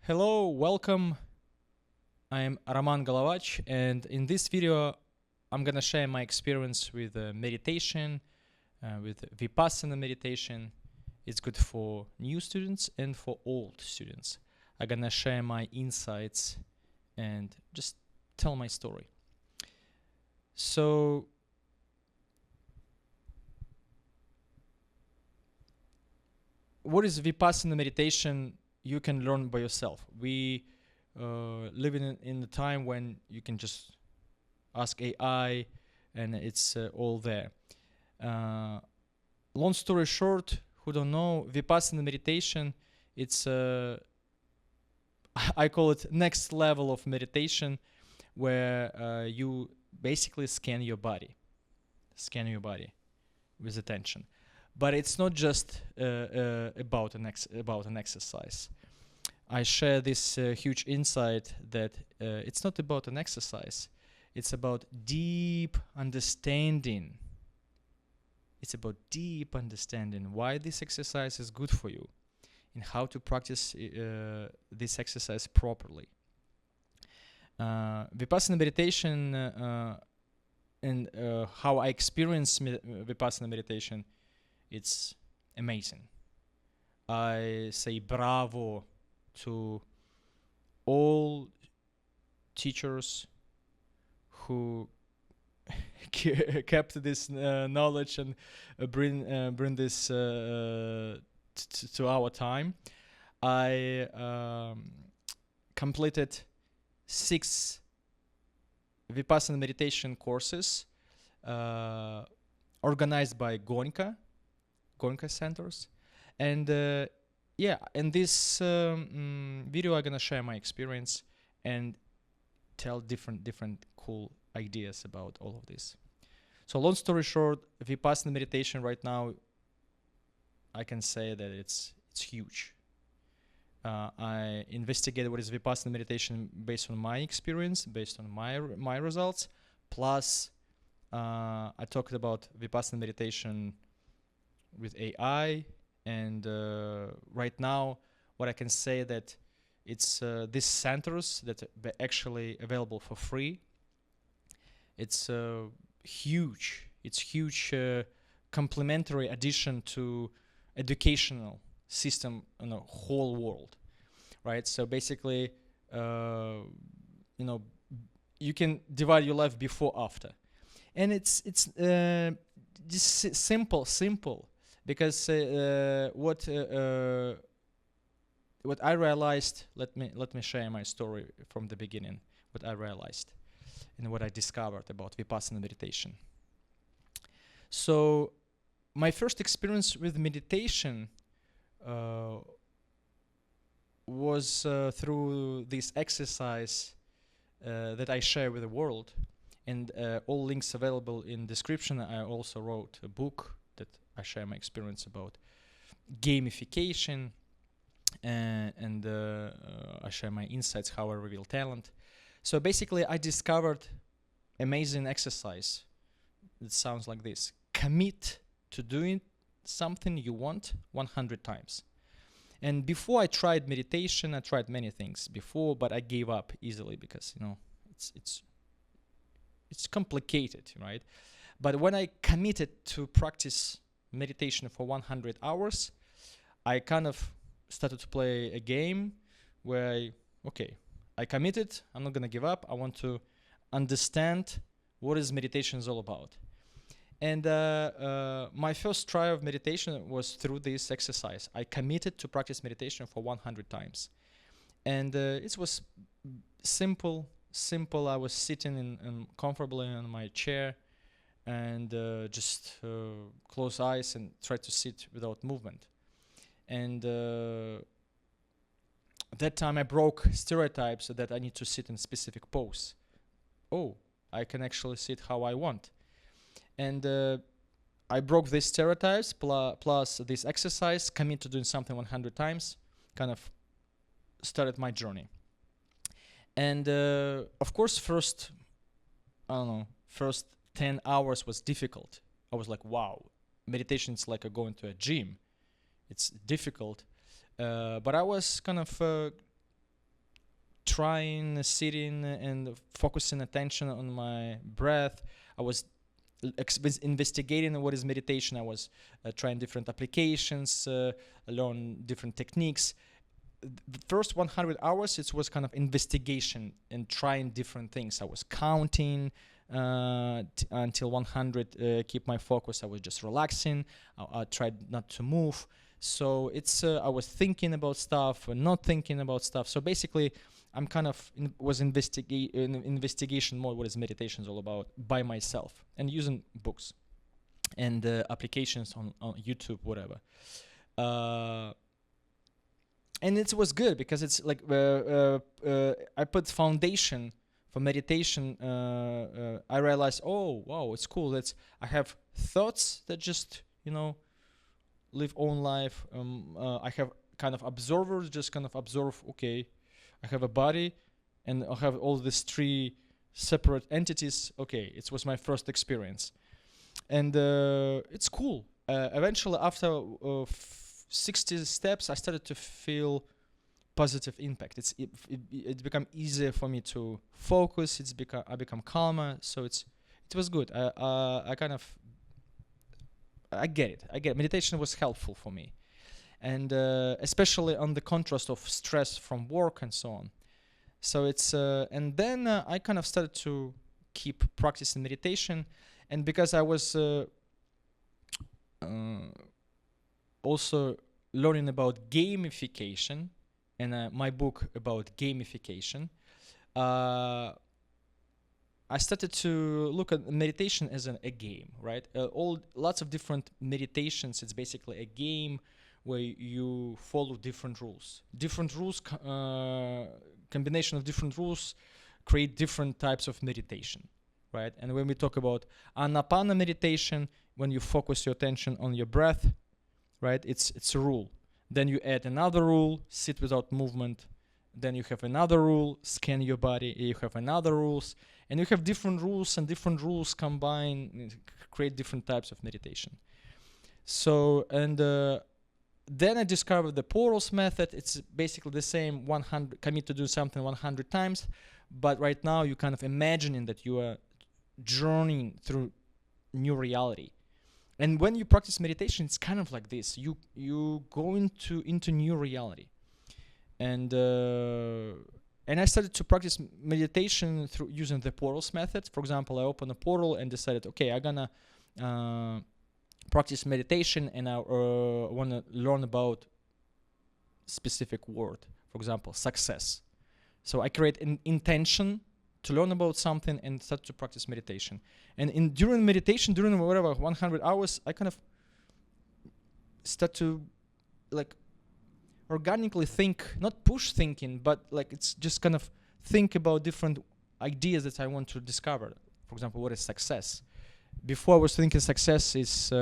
Hello, welcome. I'm Roman Golovach, and in this video, I'm gonna share my experience with meditation, with Vipassana meditation. It's good for new students and for old students. I'm gonna share my insights and just tell my story. So, what is Vipassana meditation? You can learn by yourself. We live in a time when you can just ask AI and it's all there. Long story short, who don't know, Vipassana meditation, it's I call it next level of meditation, where you basically scan your body with attention. But it's not just about an exercise. I share this huge insight that it's not about an exercise. It's about deep understanding. It's about deep understanding why this exercise is good for you and how to practice this exercise properly. Vipassana meditation and how I experience Vipassana meditation, it's amazing. I say bravo to all teachers who kept this knowledge and bring this to our time. I completed 6 Vipassana meditation courses organized by Goenka centers, and in this video I'm gonna share my experience and tell different cool ideas about all of this. So long story short, Vipassana meditation right now, I can say that it's huge. I investigated what is Vipassana meditation based on my experience, based on my results, plus I talked about Vipassana meditation with AI, and right now what I can say that it's these centers that are actually available for free. It's huge. It's huge complementary addition to educational system in the whole world, right? So basically, you can divide your life before after, and it's just simple. Because what I realized, let me share my story from the beginning. What I realized and what I discovered about Vipassana meditation. So my first experience with meditation was through this exercise that I share with the world, and all links available in description. I also wrote a book that I share my experience about gamification, and I share my insights, how I reveal talent. So basically, I discovered amazing exercise. It sounds like this: commit to doing something you want 100 times. And before I tried meditation, I tried many things before, but I gave up easily because it's complicated, right? But when I committed to practice meditation for 100 hours, I kind of started to play a game where I committed, I'm not gonna give up, I want to understand what is meditation is all about. And my first try of meditation was through this exercise. I committed to practice meditation for 100 times. And it was simple. I was sitting comfortably in my chair and just close eyes and try to sit without movement. And at that time I broke stereotypes that I need to sit in specific pose. Oh, I can actually sit how I want. And I broke these stereotypes plus this exercise, commit to doing something 100 times, kind of started my journey. And of course, first 10 hours was difficult. I was like, wow, meditation is like going to a gym. It's difficult. But I was kind of trying sitting and focusing attention on my breath. I was investigating what is meditation. I was trying different applications, learn different techniques. The first 100 hours, it was kind of investigation and trying different things. I was counting until 100, keep my focus. I was just relaxing. I tried not to move. So it's I was thinking about stuff and not thinking about stuff. So basically, I'm kind of was in investigation mode. What is meditation is all about by myself and using books and applications on YouTube, whatever. And it was good because it's like I put foundation for meditation. I realized, oh wow, it's cool. I have thoughts that just live own life. I have kind of observers, just kind of observe. Okay, I have a body, and I have all these three separate entities. Okay, it was my first experience, and it's cool. Eventually, after 60 steps, I started to feel positive impact. It become easier for me to focus. I become calmer. So it was good. I get it. Meditation was helpful for me, and especially on the contrast of stress from work and so on. So it's and then I kind of started to keep practicing meditation, and because I was also learning about gamification and my book about gamification, I started to look at meditation as a game, right? Lots of different meditations. It's basically a game where you follow different rules. Combination of different rules create different types of meditation, right? And when we talk about Anapana meditation, when you focus your attention on your breath, right? It's a rule. Then you add another rule, sit without movement. Then you have another rule, scan your body. You have another rules, and you have different rules, and different rules combine, create different types of meditation. So, and then I discovered the portals method. It's basically the same 100, commit to do something 100 times, but right now you kind of imagining that you are journeying through new reality. And when you practice meditation, it's kind of like this. You go into new reality. And I started to practice meditation through using the portals method. For example, I opened a portal and decided, okay, I'm gonna practice meditation, and I want to learn about specific word. For example, success. So I create an intention to learn about something and start to practice meditation. And during meditation, during whatever 100 hours, I kind of start to like organically think, not push thinking, but like it's just kind of think about different ideas that I want to discover. For example, what is success? Before I was thinking success is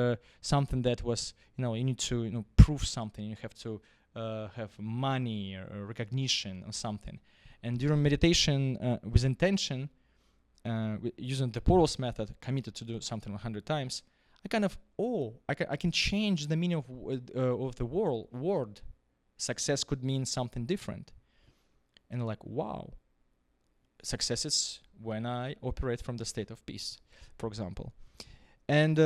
something that was, you need to prove something. You have to have money or recognition or something. And during meditation with intention, using the portals method, committed to do something 100 times, I kind of, I can change the meaning of the word. Success could mean something different. And like, wow, success is when I operate from the state of peace, for example. And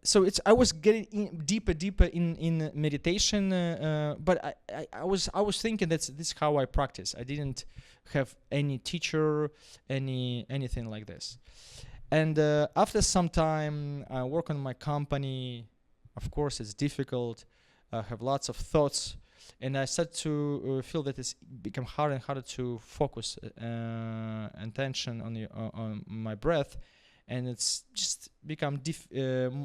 so I was getting deeper in meditation, but I was thinking this is how I practice. I didn't have any teacher, anything like this. And after some time, I work on my company. Of course, it's difficult. I have lots of thoughts. And I start to feel that it's become harder and harder to focus attention on my breath, and it's just become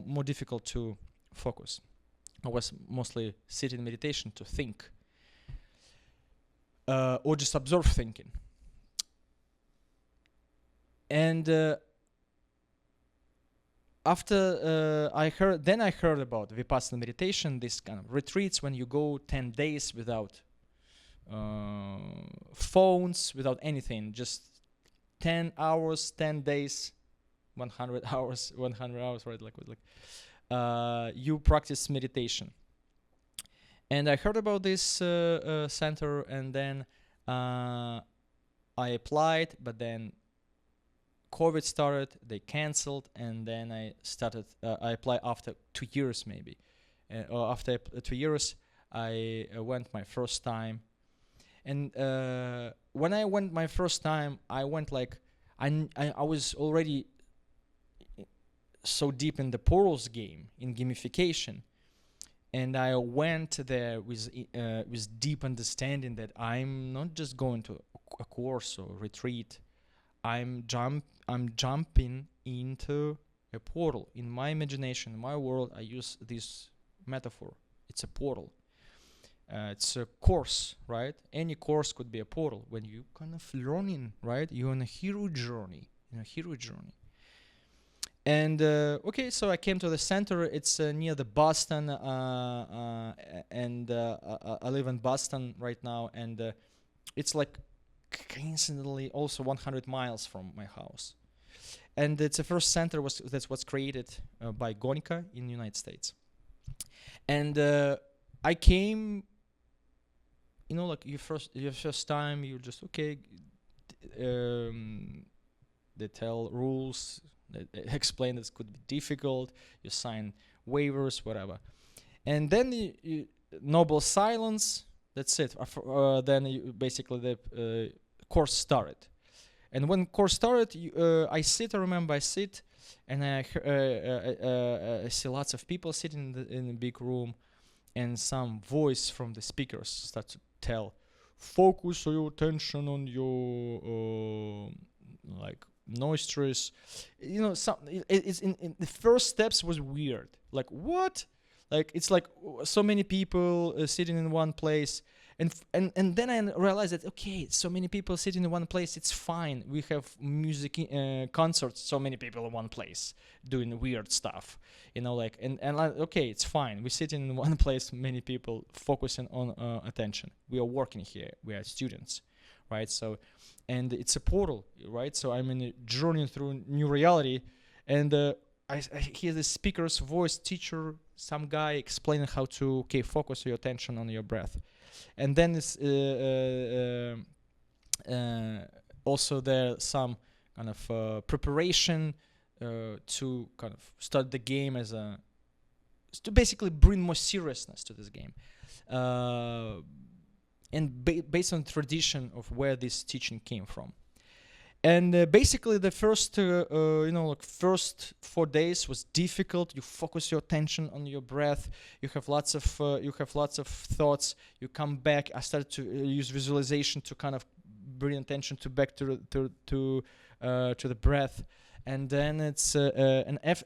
more difficult to focus. I was mostly sitting in meditation to think, or just observe thinking. And after I heard about Vipassana meditation, this kind of retreats when you go 10 days without phones, without anything, just 10 hours, 10 days, 100 hours, 100 hours, right? Like you practice meditation. And I heard about this center, and then I applied, but then COVID started, they canceled, and then I started. I applied after 2 years, maybe. Or after 2 years, I went my first time. And when I went my first time, I went like I was already so deep in the portals game, in gamification, and I went there with deep understanding that I'm not just going to a course or retreat. I'm jumping into a portal. In my imagination, in my world, I use this metaphor. It's a portal. It's a course, right? Any course could be a portal. When you kind of learning, right? You're on a hero journey. And okay, so I came to the center. It's near the Boston, and I live in Boston right now, and it's like coincidentally also 100 miles from my house. And it's the first center that was created by Goenka in the United States. And I came, like your first time, you just they tell rules, they explain this could be difficult, you sign waivers, whatever, and then you noble silence. That's it. Then basically the course started, and when course started, I remember I sit, and I see lots of people sitting in a big room, and some voice from the speakers start to tell, focus your attention on your like nostrils. It's in the first steps was weird. Like what? Like it's like so many people sitting in one place, and then I realized that so many people sitting in one place, it's fine. We have music concerts, so many people in one place doing weird stuff, it's fine. We sit in one place, many people focusing on attention. We are working here. We are students, right? So, and it's a portal, right? So I'm in a journey through new reality, and I hear the speaker's voice, teacher, some guy explaining how to focus your attention on your breath. And then it's also there some kind of preparation to kind of start the game to basically bring more seriousness to this game, and based on tradition of where this teaching came from. And basically the first first 4 days was difficult. You focus your attention on your breath. You have lots of thoughts. You come back. I started to use visualization to kind of bring attention back to the breath. And then it's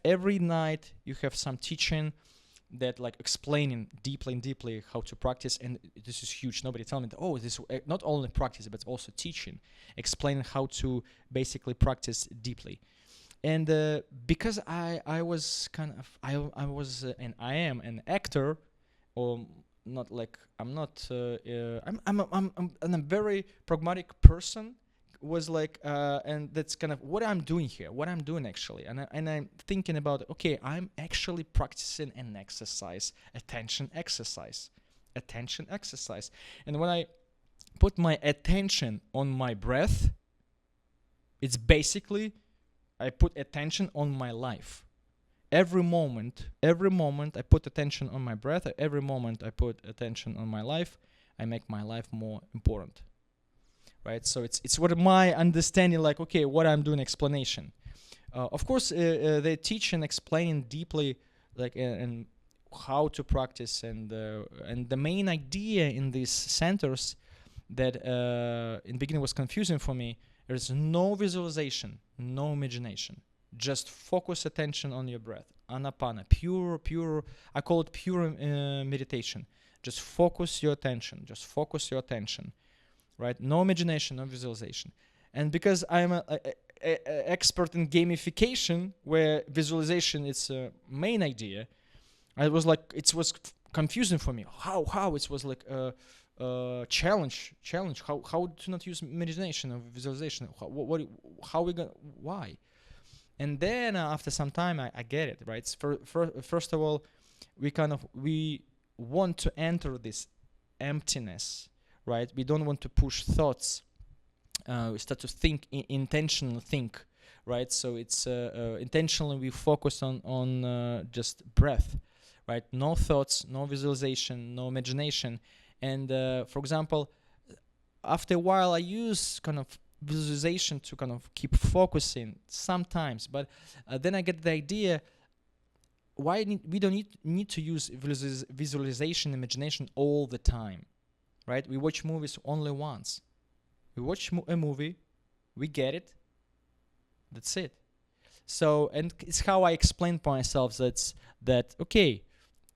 every night you have some teaching that like explaining deeply how to practice. And this is huge. Nobody tell me that, this not only practice but also teaching, explaining how to basically practice deeply. And because I was kind of I was and I am an actor, or not like I'm not I'm a very pragmatic person, was like and that's kind of what I'm doing here, what I'm doing actually, and I'm thinking about I'm actually practicing an exercise, attention exercise. And when I put my attention on my breath, it's basically I put attention on my life. Every moment I put attention on my breath. Every moment I put attention on my life, I make my life more important. Right, so it's what my understanding, like what I'm doing, explanation. Of course, they teach and explain deeply, like and how to practice, and the main idea in these centers that in the beginning was confusing for me. There's no visualization, no imagination, just focus attention on your breath, anapana, pure. I call it pure meditation. Just focus your attention. Right? No imagination, no visualization. And because I'm a expert in gamification, where visualization is a main idea, I was like, it was confusing for me. How it was like a challenge. How to not use imagination or visualization? How we gonna? Why? And then after some time, I get it. Right? First of all, we want to enter this emptiness. Right, we don't want to push thoughts we start to think intentionally think, right? So it's intentionally we focus on just breath, right? No thoughts, no visualization, no imagination. And for example, after a while I use kind of visualization to kind of keep focusing sometimes, but then I get the idea why we don't need to use visualization, imagination all the time, right? We watch movies only once. We watch a movie, we get it, that's it. So, and it's how I explain to myself that okay,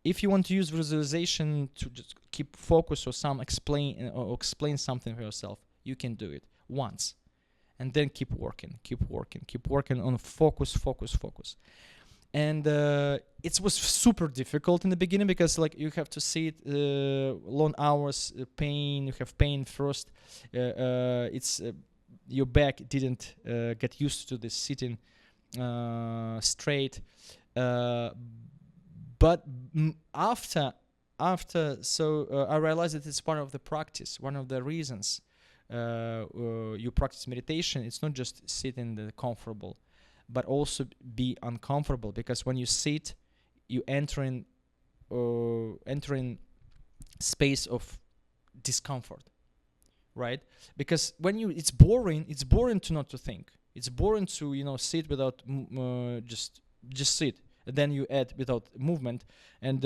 if you want to use visualization to just keep focus or explain something for yourself, you can do it once, and then keep working on focus. And it was super difficult in the beginning because like you have to sit long hours, pain. You have pain first. It's your back didn't get used to this sitting straight. But after I realized that it's part of the practice. One of the reasons you practice meditation, it's not just sitting comfortable, but also be uncomfortable, because when you sit, you entering space of discomfort, right? Because when it's boring to not to think. It's boring to sit without just sit. And then you add without movement and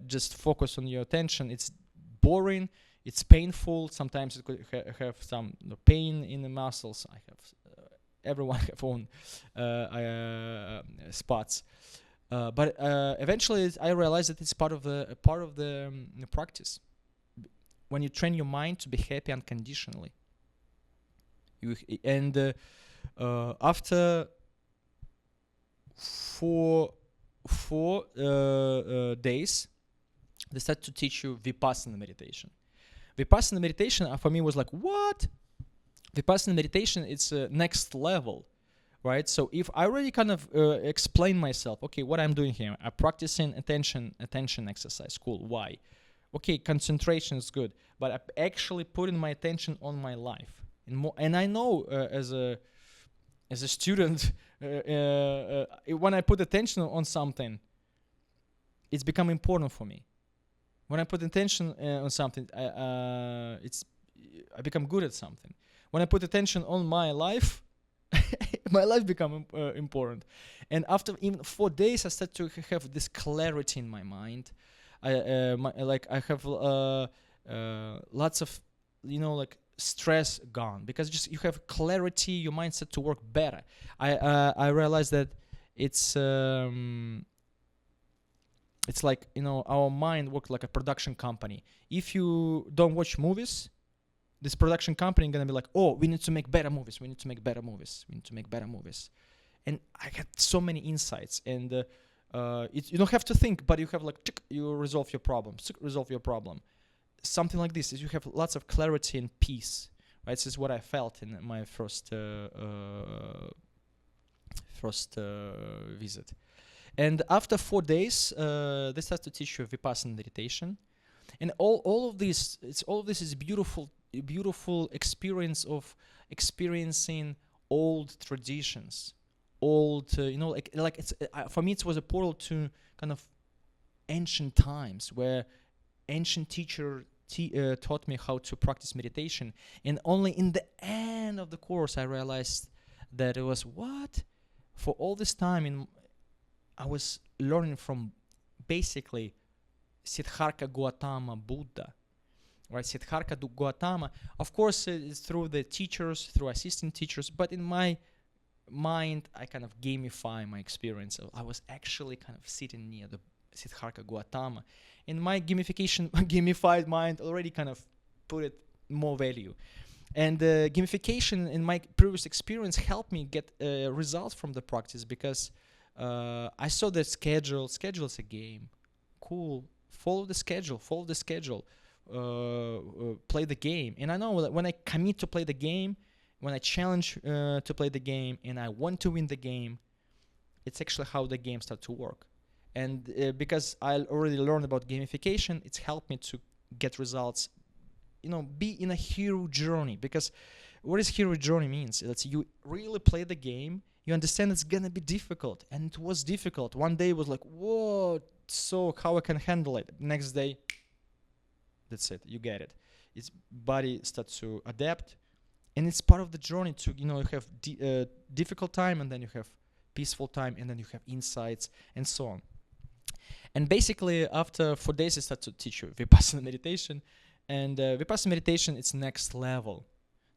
just focus on your attention. It's boring. It's painful. Sometimes it could have some pain in the muscles. I have. Everyone have own spots, but eventually I realized that it's part of the practice. When you train your mind to be happy unconditionally, after four days, they start to teach you Vipassana meditation. Vipassana meditation for me was like, what? Vipassana meditation, it's next level, right? So if I already kind of explain myself, okay, what I'm doing here, I'm practicing attention exercise, cool, why? Okay, concentration is good, but I'm actually putting my attention on my life. And I know as a student, when I put attention on something, it's become important for me. When I put attention on something, I become good at something. When I put attention on my life, my life become important. And after even 4 days, I start to have this clarity in my mind. I have lots of like stress gone, because just you have clarity, your mind start to work better. I realized that it's like our mind works like a production company. If you don't watch movies, this production company gonna be like, oh, we need to make better movies. And I got so many insights, and you don't have to think, but you have like you resolve your problem. Something like this is you have lots of clarity and peace, right? This is what I felt in my first visit. And after 4 days, they start to teach you Vipassana meditation, and all of this is beautiful experience of experiencing old traditions, like it's for me it was a portal to kind of ancient times where ancient teacher taught me how to practice meditation. And only in the end of the course I realized that it was what for all this time I was learning from basically Siddhartha Gautama Buddha, right? Siddhartha Gautama, of course, it's through the teachers, through assistant teachers, but in my mind, I kind of gamify my experience. I was actually kind of sitting near the Siddhartha Gautama. In my gamified mind already kind of put it more value. And gamification in my previous experience helped me get results from the practice, because I saw the schedule. Schedule's a game. Cool. Follow the schedule. Play the game. And I know that when I commit to play the game, when I challenge to play the game, and I want to win the game, it's actually how the game starts to work. And because I already learned about gamification, it's helped me to get results be in a hero journey. Because what is hero journey means? It's you really play the game, you understand it's gonna be difficult, and it was difficult. One day it was like, whoa, so how I can handle it? Next day, that's it, you get it. Its body starts to adapt, and it's part of the journey to, you have difficult time, and then you have peaceful time, and then you have insights, and so on. And basically, after 4 days, I start to teach you Vipassana meditation, and Vipassana meditation, it's next level.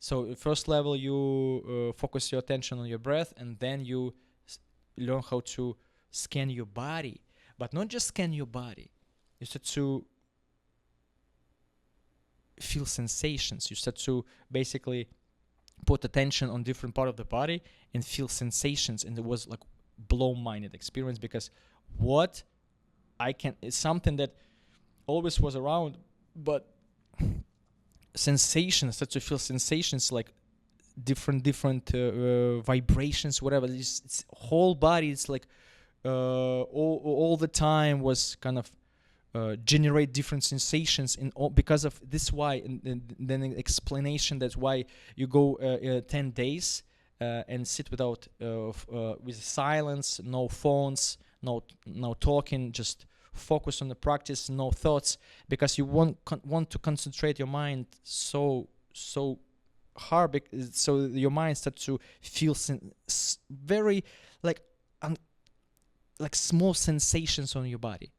So first level, you focus your attention on your breath, and then you learn how to scan your body. But not just scan your body. You start to feel sensations. You start to basically put attention on different part of the body and feel sensations. And it was like blow-minded experience, because what it's something that always was around, but sensations, start to feel sensations like different vibrations, whatever. It's whole body. It's like all the time was kind of generate different sensations because of this. Why? And then an explanation that's why you go 10 days and sit without with silence, no phones, no talking, just focus on the practice, no thoughts, because you want to concentrate your mind so hard, so your mind starts to feel very like small sensations on your body.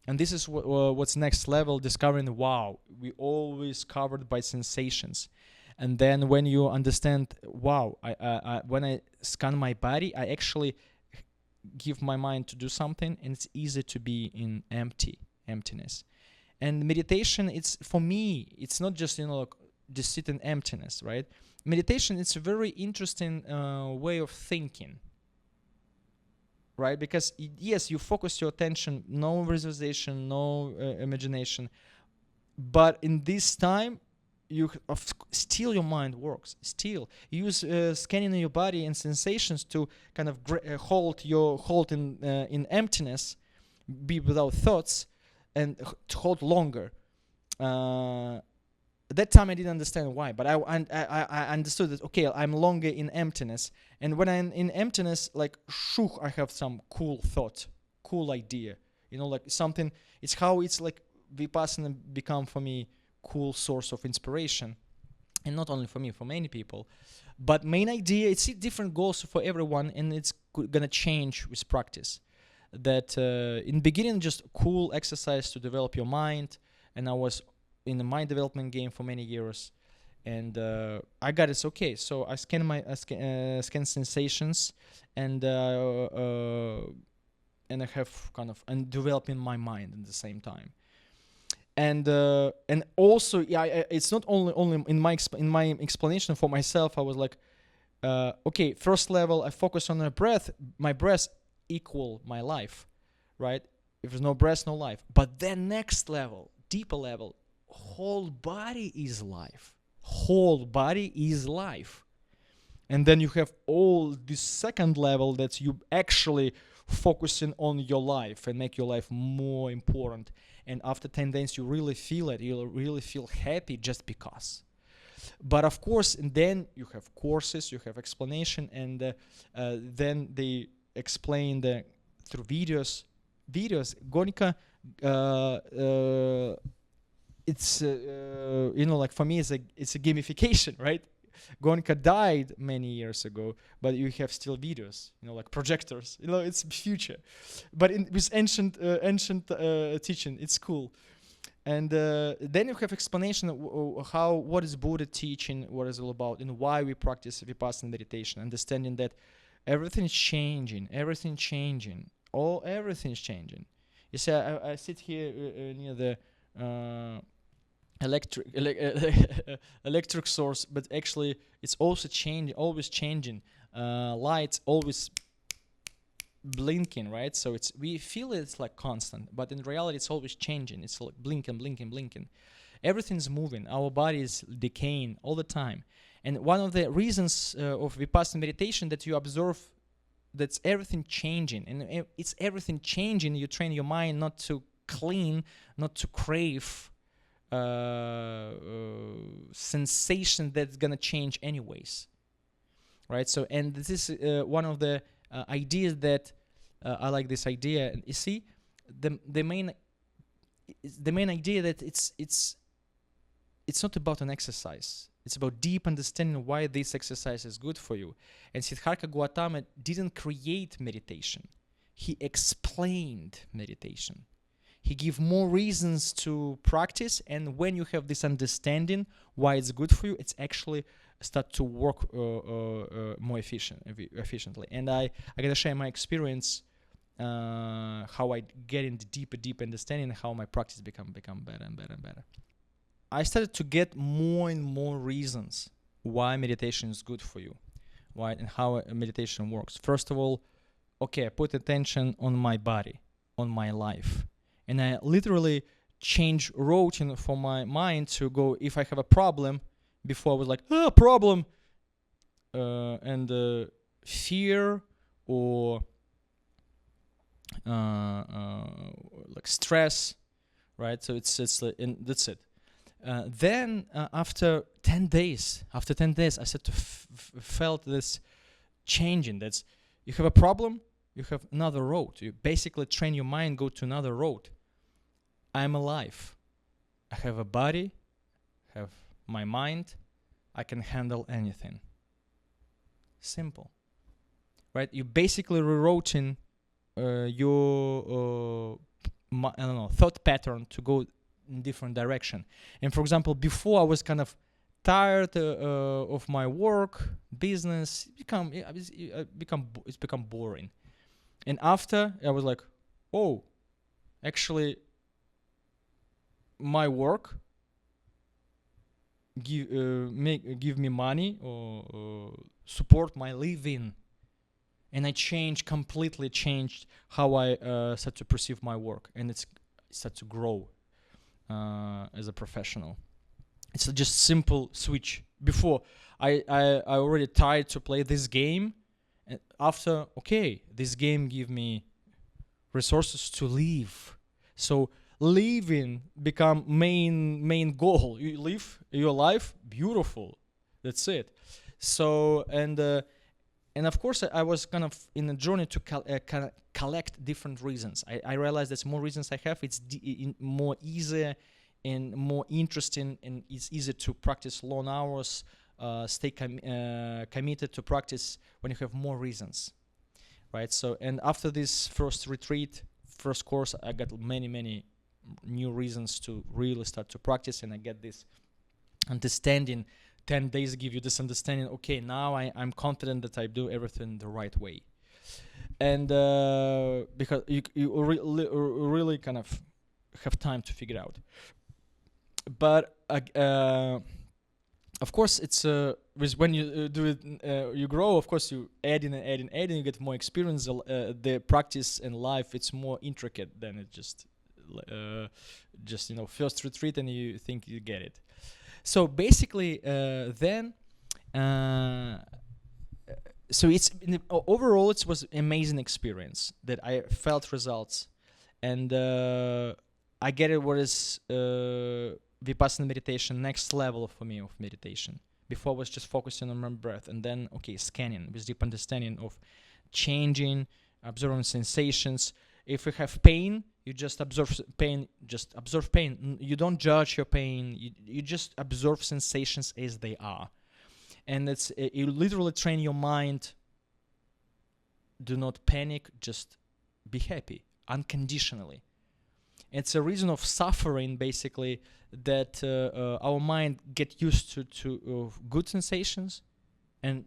And this is what's next level, discovering, wow, we always covered by sensations. And then when you understand, wow, when I scan my body, I actually give my mind to do something, and it's easy to be in emptiness. And meditation, it's, for me, it's not just just sit in emptiness, right? Meditation, it's a very interesting way of thinking, right? Because yes, you focus your attention, no visualization, no imagination, but in this time, still your mind works. Still, you use scanning your body and sensations to kind of hold in emptiness, be without thoughts, and to hold longer. That time I didn't understand why, but I understood that, okay, I'm longer in emptiness, and when I'm in emptiness, like I have some cool thought, cool idea, like something. It's how it's like Vipassana become for me cool source of inspiration, and not only for me, for many people. But main idea, it's different goals for everyone, and it's gonna change with practice. That in beginning, just cool exercise to develop your mind, and I was in the mind development game for many years, and I got it. Okay, so I scan sensations, and I have kind of developing my mind at the same time. And also, it's not only in my explanation for myself. I was like, okay, first level, I focus on the breath. My breath equal my life, right? If there's no breath, no life. But then next level, deeper level, whole body is life. Whole body is life. And then you have all this second level that you actually focusing on your life and make your life more important. And after 10 days, you really feel it. You really feel happy just because. But of course, and then you have courses, you have explanation, and then they explain through videos. Goenka, it's like for me, it's a gamification, right? Goenka died many years ago, but you have still videos, like projectors. It's future, but with ancient teaching, it's cool. And then you have explanation of what is Buddha teaching, what is it all about, and why we practice Vipassana meditation. Understanding that everything's changing. Everything's changing. You see, I sit here near the electric source, but actually it's also changing, always changing. Lights always blinking, right? So we feel it's like constant, but in reality it's always changing. It's like blinking. Everything's moving. Our body is decaying all the time. And one of the reasons of Vipassana meditation that you observe that's everything changing, and it's everything changing. You train your mind not to cling, not to crave sensation that's gonna change anyways, right? So, and this is one of the ideas that I like. This idea, and you see, the main idea that it's not about an exercise. It's about deep understanding why this exercise is good for you. And Siddhartha Gautama didn't create meditation. He explained meditation. He gave more reasons to practice, and when you have this understanding why it's good for you, it's actually start to work more efficiently. And I gotta share my experience, how I get into deeper understanding, how my practice become better and better and better. I started to get more and more reasons why meditation is good for you, why and how meditation works. First of all, okay, I put attention on my body, on my life. And I literally change routine for my mind to go, if I have a problem, before I was like, problem, and fear or like stress, right? So it's like, and that's it. Then after 10 days, I started to felt this changing. That's, you have a problem, you have another road. You basically train your mind, go to another road. I'm alive. I have a body, have my mind. I can handle anything. Simple, right? You basically rewrote your thought pattern to go in different direction. And for example, before I was kind of tired of my work, business. It's become boring. And after I was like, oh, actually, my work give me money or support my living. And I completely changed how I start to perceive my work, and it's start to grow as a professional. It's just simple switch. Before I already tried to play this game, and after, okay, this game give me resources to live. So living become main goal. You live your life beautiful. That's it. So and of course I was kind of in a journey to collect different reasons. I realized there's more reasons I have. It's more easier and more interesting, and it's easier to practice long hours, stay committed to practice when you have more reasons, right? So, and after this first retreat, first course, I got many new reasons to really start to practice, and I get this understanding. 10 days give you this understanding, okay, now I'm confident that I do everything the right way. And because you really kind of have time to figure it out. But of course, it's when you do it, you grow. Of course, you add in, you get more experience. The practice in life, it's more intricate than it just first retreat and you think you get it. So basically, then, so it's overall it was amazing experience that I felt results, and I get it. What is Vipassana meditation next level for me of meditation? Before I was just focusing on my breath, and then scanning with deep understanding of changing, observing sensations. If you have pain, you just observe pain. Just observe pain. You don't judge your pain. You just observe sensations as they are, and it's you literally train your mind. Do not panic. Just be happy unconditionally. It's a reason of suffering, basically, that our mind get used to good sensations and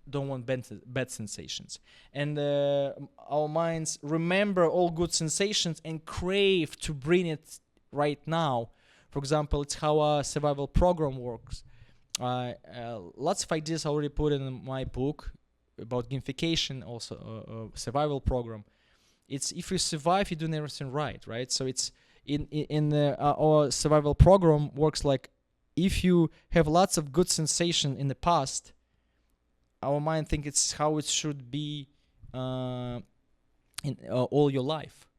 don't want bad sensations. And our minds remember all good sensations and crave to bring it right now. For example, it's how a survival program works. Lots of ideas I already put in my book about gamification, also survival program. It's if you survive, you're doing everything right? So it's in our survival program works like if you have lots of good sensation in the past, our mind thinks it's how it should be in all your life.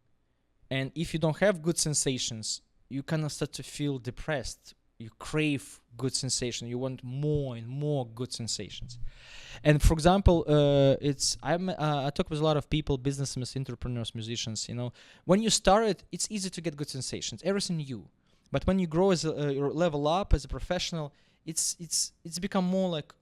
And if you don't have good sensations, you kind of start to feel depressed. You crave good sensation. You want more and more good sensations. And for example, I talk with a lot of people, businessmen, entrepreneurs, musicians. When you start, it's easy to get good sensations. Everything new. But when you grow as you level up as a professional, it's become more like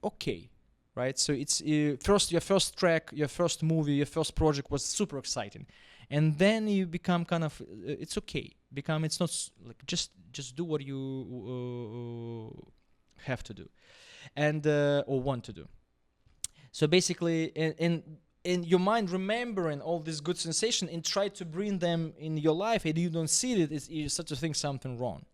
okay, right? So it's your first track, your first movie, your first project was super exciting, and then you become kind of it's okay. It's not like just do what you have to do, and or want to do. So basically, in your mind, remembering all this good sensation and try to bring them in your life, and you don't see it, you start to think something wrong.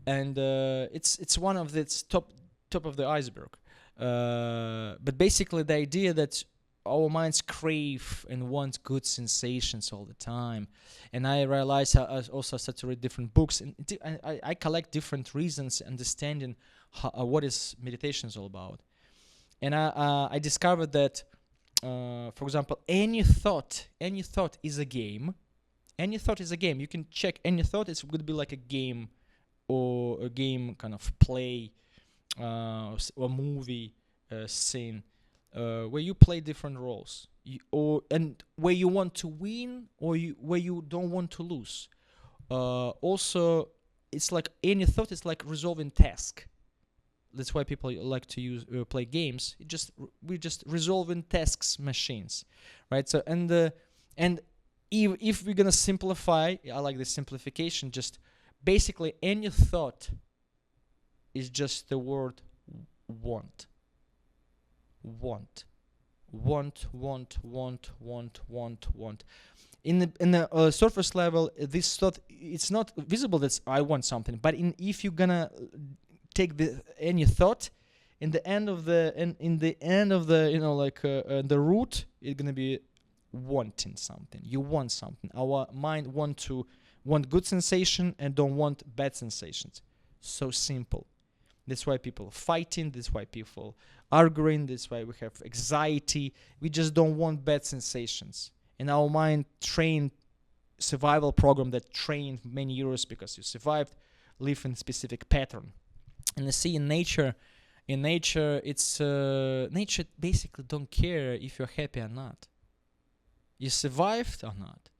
And it's one of the top of the iceberg. But basically, the idea that our minds crave and want good sensations all the time. And I realized I also started to read different books, and I collect different reasons, understanding what is meditation is all about. And I discovered that, for example, any thought is a game. Any thought is a game. You can check any thought. It's going to be like a game, or a game kind of play, or movie scene, where you play different roles, and where you want to win, or where you don't want to lose. Also, it's like any thought is like resolving task. That's why people like to use play games. We just resolving tasks machines, right? So and if we're gonna simplify, I like the simplification. Just basically any thought is just the word want. Want. In the surface level, this thought, it's not visible that I want something, but if you're gonna take any thought, in the end of the the root, it's gonna be wanting something. You want something. Our mind want good sensation and don't want bad sensations. So simple. That's why people are fighting. That's why people arguing. That's why we have anxiety. We just don't want bad sensations. And our mind trained survival program that trained many years, because you survived, live in specific pattern. And you see in nature, it's nature basically don't care if you're happy or not. You survived or not.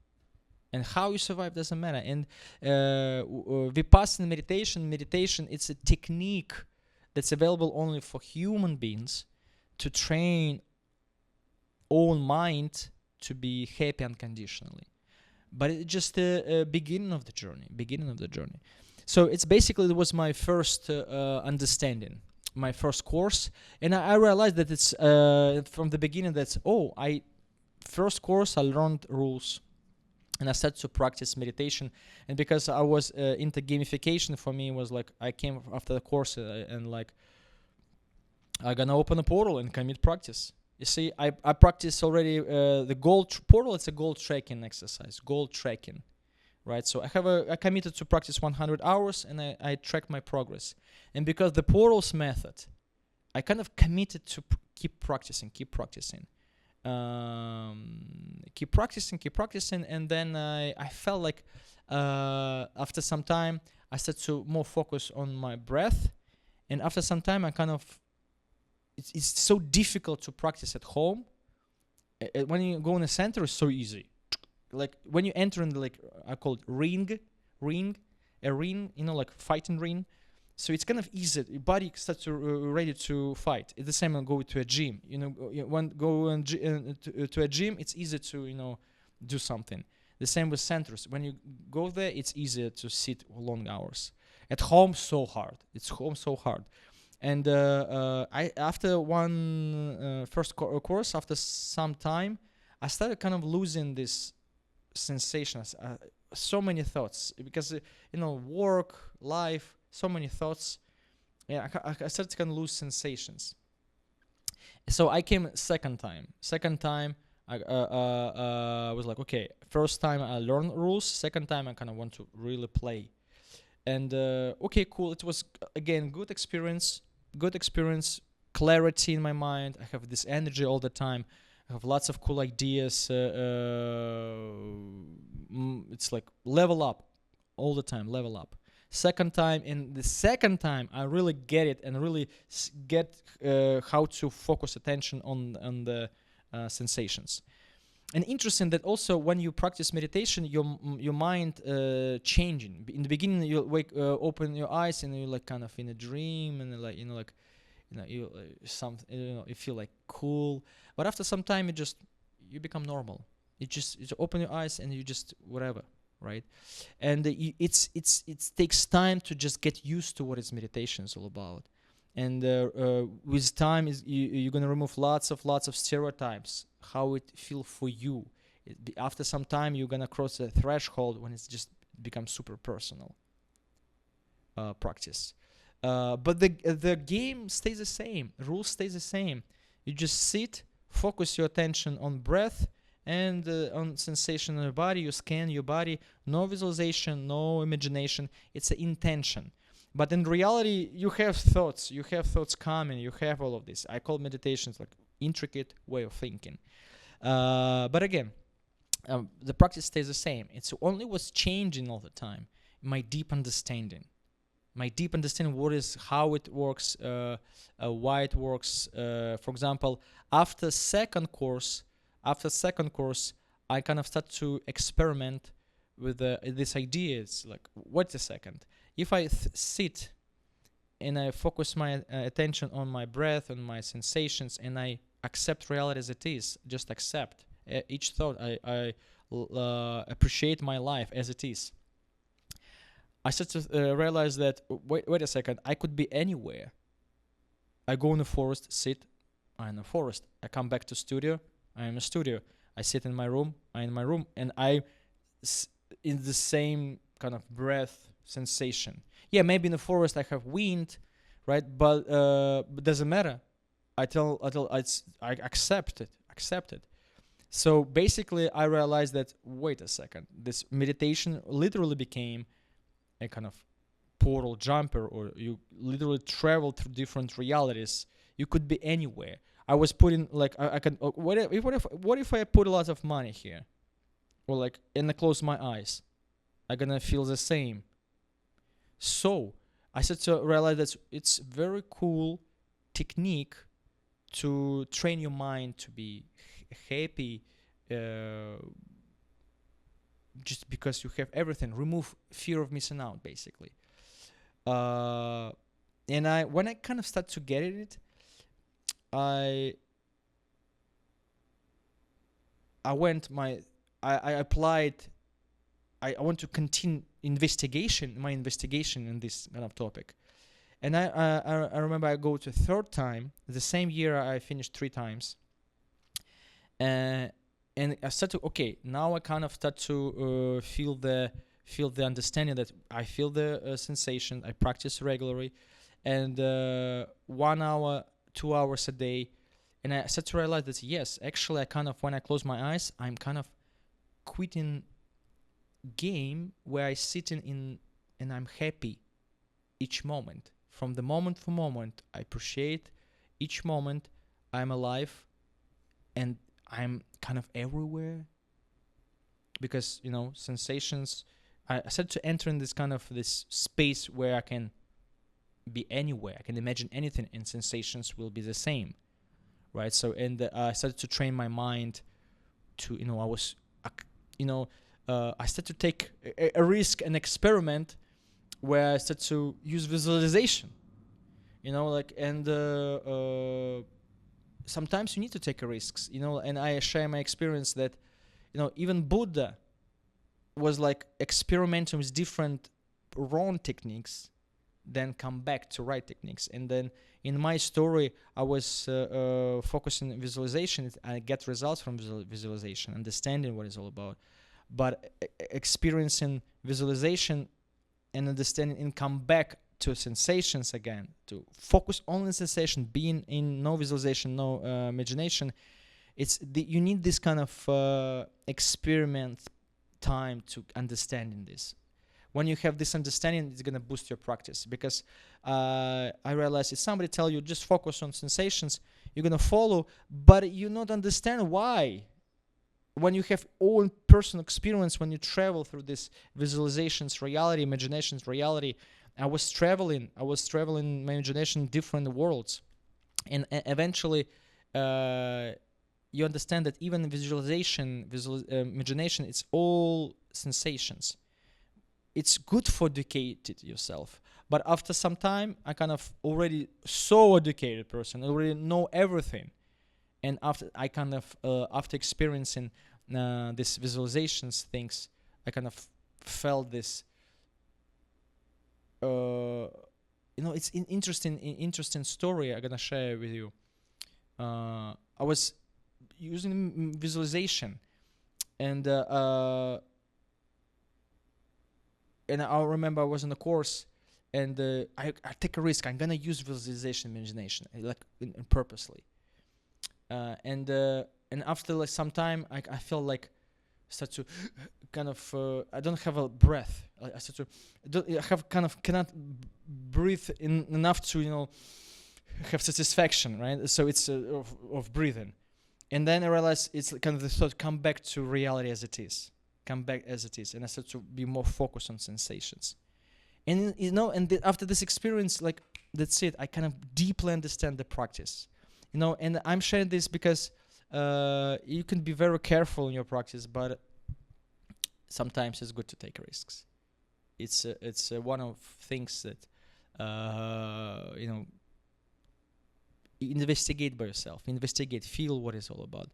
And how you survive doesn't matter. And Vipassana meditation, it's a technique that's available only for human beings to train own mind to be happy unconditionally. But it's just a beginning of the journey. So it's basically, it was my first understanding, my first course, and I realized that it's from the beginning that's first course I learned rules. And I started to practice meditation, and because I was into gamification, for me it was like I came after the course and like I'm gonna open a portal and commit practice. You see, I practiced already the goal portal. It's a goal tracking exercise, goal tracking, right? So I committed to practice 100 hours, and I track my progress. And because the portals method, I kind of committed to keep practicing. Keep practicing, and then I felt like after some time I started to more focus on my breath, and after some time I kind of it's so difficult to practice at home. When you go in the center, it's so easy. Like when you enter in the, like I call it ring, like fighting ring. So it's kind of easy. Your body starts to ready to fight. It's the same when go to a gym. When go to a gym, it's easy to do something. The same with centers. When you go there, it's easier to sit long hours. At home, so hard. And I after one first course, after some time, I started kind of losing this sensations. So many thoughts because work, life. So many thoughts. Yeah, I started to kind of lose sensations. So I came second time. I was like, okay, first time I learned rules. Second time I kind of want to really play. And okay, cool. It was again good experience. Clarity in my mind. I have this energy all the time. have lots of cool ideas. It's like level up all the time, level up. Second time, and the second time I really get it and really get how to focus attention on the sensations. And interesting that also when you practice meditation, your mind changing. In the beginning, you open your eyes and you're like kind of in a dream, and like you you feel like cool. But after some time, you become normal. You open your eyes and you just whatever, right? And it takes time to just get used to what is meditation is all about. And with time, you're gonna remove lots of stereotypes. How it feel for you. After some time, you're gonna cross a threshold when it's just becomes super personal practice. But the game stays the same. Rules stays the same. You just sit, focus your attention on breath and on sensation in your body. You scan your body. No visualization, no imagination. It's an intention. But in reality, you have thoughts. You have thoughts coming. You have all of this. I call meditations like intricate way of thinking. But again, the practice stays the same. It's only what's changing all the time. My deep understanding. How it works, why it works. For example, after second course, I kind of start to experiment with this idea. It's like, wait a second. If I sit and I focus my attention on my breath, on my sensations, and I accept reality as it is, just accept each thought, I appreciate my life as it is. I start to realize that, wait a second, I could be anywhere. I go in the forest, sit, I'm in the forest. I come back to studio, I'm in the studio. I sit in my room, I'm in my room, and in the same kind of breath sensation. Yeah, maybe in the forest I have wind, right? But doesn't matter. I accept it. So basically, I realized that, wait a second, this meditation literally became a kind of portal jumper, or you literally travel through different realities. You could be anywhere. I was putting like I can. What if I put a lot of money here, or like, and I close my eyes, I'm gonna feel the same. So I started to realize that it's very cool technique to train your mind to be happy, just because you have everything. Remove fear of missing out, basically. And when I kind of start to get it, I applied. I want to continue my investigation in this kind of topic. And I remember I go to third time. The same year I finished 3 times. And I started to, okay, now I kind of start to feel the understanding that I feel the sensation. I practice regularly, and 1 hour, 2 hours a day. And I start to realize that, yes, actually I kind of, when I close my eyes, I'm kind of quitting game where I sit in and I'm happy each moment. From the moment for moment, I appreciate each moment. I'm alive, and I'm kind of everywhere, because sensations. I started to enter in this space where I can be anywhere. I can imagine anything, and sensations will be the same, right? So, and I started to train my mind to, I started to take a risk, an experiment, where I started to use visualization, and sometimes you need to take risks, and I share my experience that, even Buddha was like experimenting with different wrong techniques, then come back to right techniques. And then in my story, I was focusing on visualization. I get results from visualization, understanding what it's all about. But experiencing visualization and understanding, and come back to sensations again, to focus only on sensation, being in no visualization, no imagination. You need this kind of experiment time to understanding this. When you have this understanding, it's gonna boost your practice. Because I realize if somebody tell you just focus on sensations, you're gonna follow, but you not understand why. When you have own personal experience, when you travel through this visualizations, reality, imaginations, reality. I was traveling my imagination, different worlds, and eventually you understand that even imagination, it's all sensations. It's good for educated yourself, but after some time, I kind of already so educated person, already know everything, and after I kind of after experiencing these visualizations things, I kind of felt this. It's an interesting story I'm gonna share with you. I was using visualization, and I remember I was in a course, and I take a risk. I'm gonna use visualization, imagination, like purposely. And after like some time, I felt like start to kind of I don't have a breath. I start to I have kind of cannot breathe enough to have satisfaction, right? So it's of breathing, and then I realized it's kind of the thought, come back to reality as it is, and I start to be more focused on sensations, and after this experience, like that's it. I kind of deeply understand the practice, and I'm sharing this because you can be very careful in your practice, but sometimes it's good to take risks. It's one of things that investigate by yourself, feel what it's all about.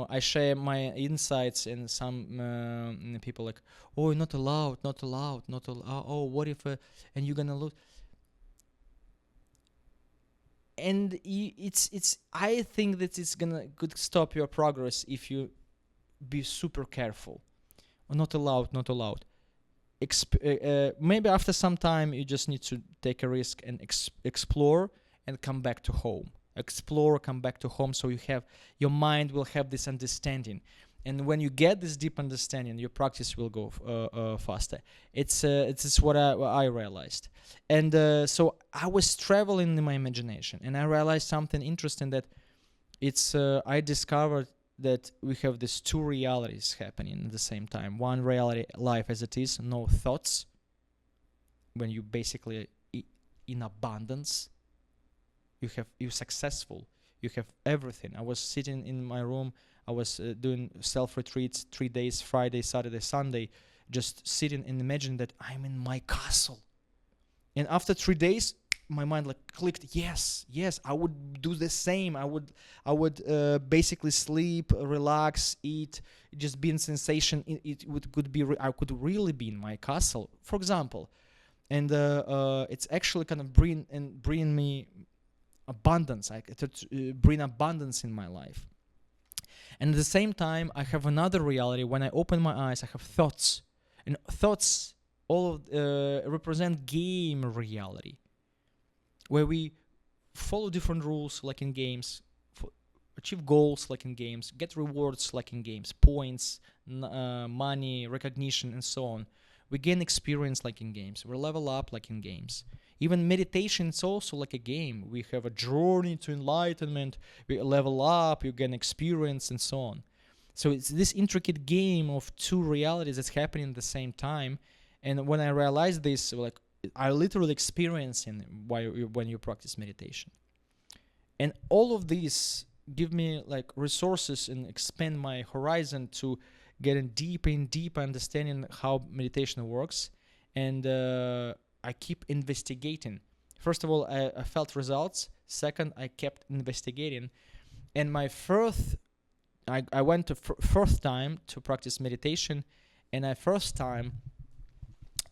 I share my insights, and some people like, oh, not allowed, oh, what if and you're gonna lose. And it's I think that it's could stop your progress if you be super careful. Not allowed. Maybe after some time you just need to take a risk and explore and come back to home. Come back to home, so your mind will have this understanding, and when you get this deep understanding, your practice will go faster. It's what I realized, and so I was traveling in my imagination, and I realized something interesting, that I discovered that we have these two realities happening at the same time. One reality, life as it is, no thoughts, when you basically in abundance. You're successful. You have everything. I was sitting in my room. I was doing self-retreats 3 days, Friday, Saturday, Sunday, just sitting and imagining that I'm in my castle. And after 3 days, my mind like clicked. Yes, I would do the same. I would basically sleep, relax, eat, just be in sensation. I could really be in my castle, for example. And it's actually kind of bring me abundance. I bring abundance in my life. And at the same time, I have another reality. When I open my eyes, I have thoughts, and thoughts all represent game reality, where we follow different rules like in games, achieve goals like in games, get rewards like in games, points, money, recognition, and so on. We gain experience like in games. We level up like in games. Even meditation is also like a game. We have a journey to enlightenment. We level up, you gain experience, and so on. So it's this intricate game of two realities that's happening at the same time. And when I realized this, like I literally experiencing when you practice meditation. And all of these give me like resources and expand my horizon to getting deeper and deeper understanding how meditation works. And I keep investigating. First of all, I felt results. Second, I kept investigating. And my I went to first time to practice meditation, and first time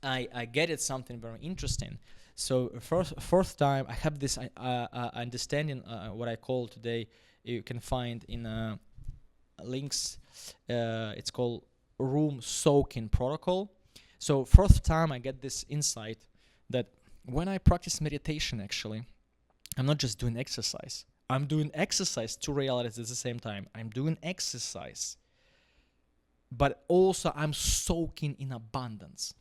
I get it something very interesting. So fourth time I have this understanding, what I call today, you can find in links. It's called room soaking protocol. So fourth time I get this insight that when I practice meditation, actually, I'm not just doing exercise. I'm doing exercise, two realities at the same time. I'm doing exercise, but also I'm soaking in abundance.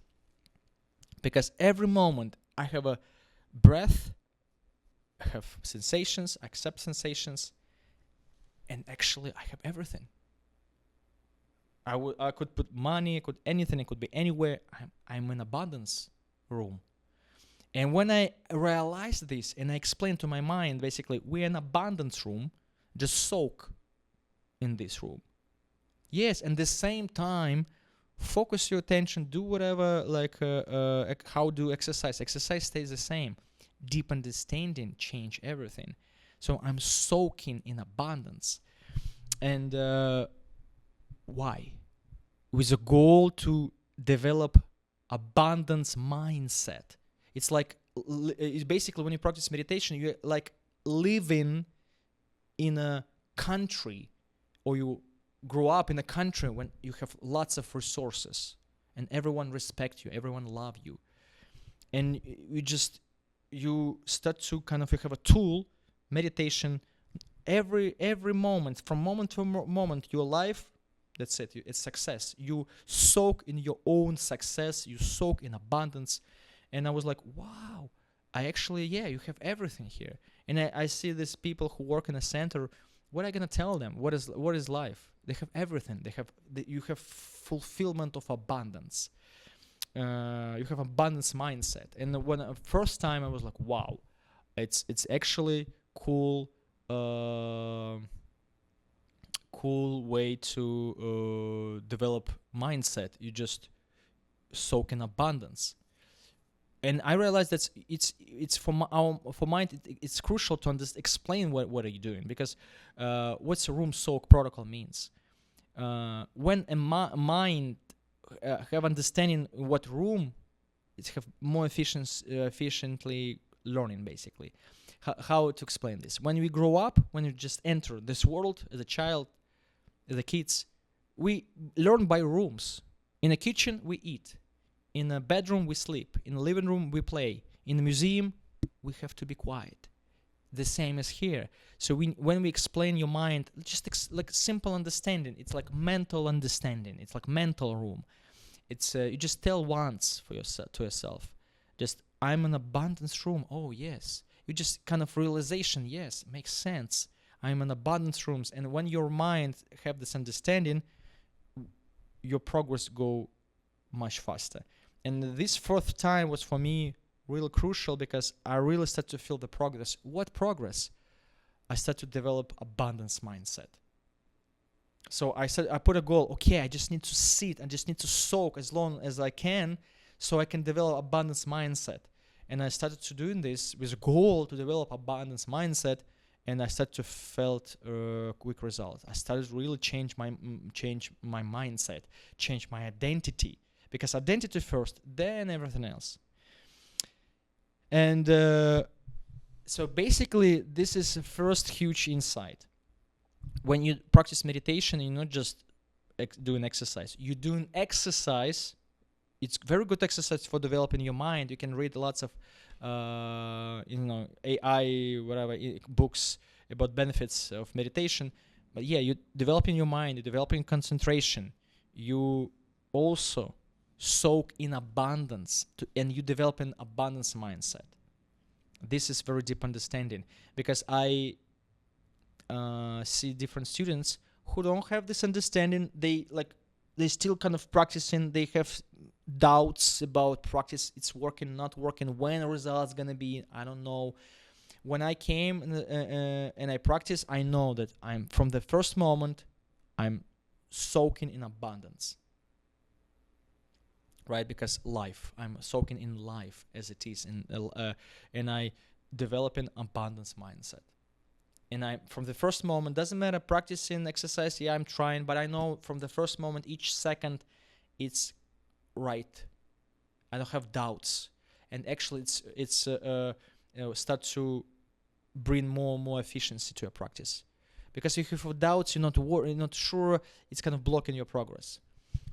because every moment I have a breath, I have sensations, I accept sensations, and actually I have everything. I could put money, I could anything, it could be anywhere. I'm in abundance room. And when I realized this and I explained to my mind, basically, we're in abundance room, just soak in this room. Yes, and the same time, focus your attention, do whatever, how do exercise. Exercise stays the same. Deep understanding change everything. So I'm soaking in abundance. And why? With a goal to develop abundance mindset. It's like, it's basically when you practice meditation, you're like living in a country, or you grow up in a country when you have lots of resources and everyone respect you, everyone love you. And you start to kind of, you have a tool, meditation, every moment, from moment to moment, your life, that's it, it's success. You soak in your own success, you soak in abundance. And I was like, wow, I actually, you have everything here. And I see these people who work in a center, what am I gonna tell them? What is life? They have everything. You have fulfillment of abundance. You have abundance mindset. And when first time I was like, wow, it's actually cool. Cool way to develop mindset. You just soak in abundance. And I realized that it's for mind. It's crucial to explain what are you doing, because what's a room soak protocol means. When a mind have understanding what room, it's have more efficiently learning, basically. How to explain this? When we grow up, when you just enter this world as a child, as a kids, we learn by rooms. In a kitchen, we eat. In a bedroom, we sleep. In a living room, we play. In a museum, we have to be quiet. The same as here. So when we explain your mind, just like simple understanding, it's like mental understanding. It's like mental room. It's you just tell once to yourself, just I'm in abundance room. Oh yes. You just kind of realization. Yes, makes sense. I'm in abundance rooms. And when your mind have this understanding, your progress go much faster. And this fourth time was for me really crucial, because I really started to feel the progress. What progress? I started to develop abundance mindset. So I put a goal. Okay, I just need to sit. I just need to soak as long as I can, so I can develop abundance mindset. And I started to doing this with a goal to develop abundance mindset. And I started to felt quick results. I started to really change my mindset, change my identity, because identity first, then everything else. And so basically, this is the first huge insight. When you practice meditation, you're not just doing exercise. You're doing exercise. It's very good exercise for developing your mind. You can read lots of AI, whatever, books about benefits of meditation. But you're developing your mind, you're developing concentration. You also soak in abundance, and you develop an abundance mindset. This is very deep understanding, because I see different students who don't have this understanding. They still kind of practicing. They have doubts about practice. It's working, not working. When results gonna be? I don't know. When I came and I practice, I know that from the first moment, I'm soaking in abundance. Right, because I'm soaking in life as it is, and I develop an abundance mindset. And I, from the first moment, doesn't matter practicing exercise. I'm trying, but I know from the first moment, each second, it's right. I don't have doubts, and actually, it's start to bring more and more efficiency to your practice. Because if you have doubts, you're not sure, it's kind of blocking your progress.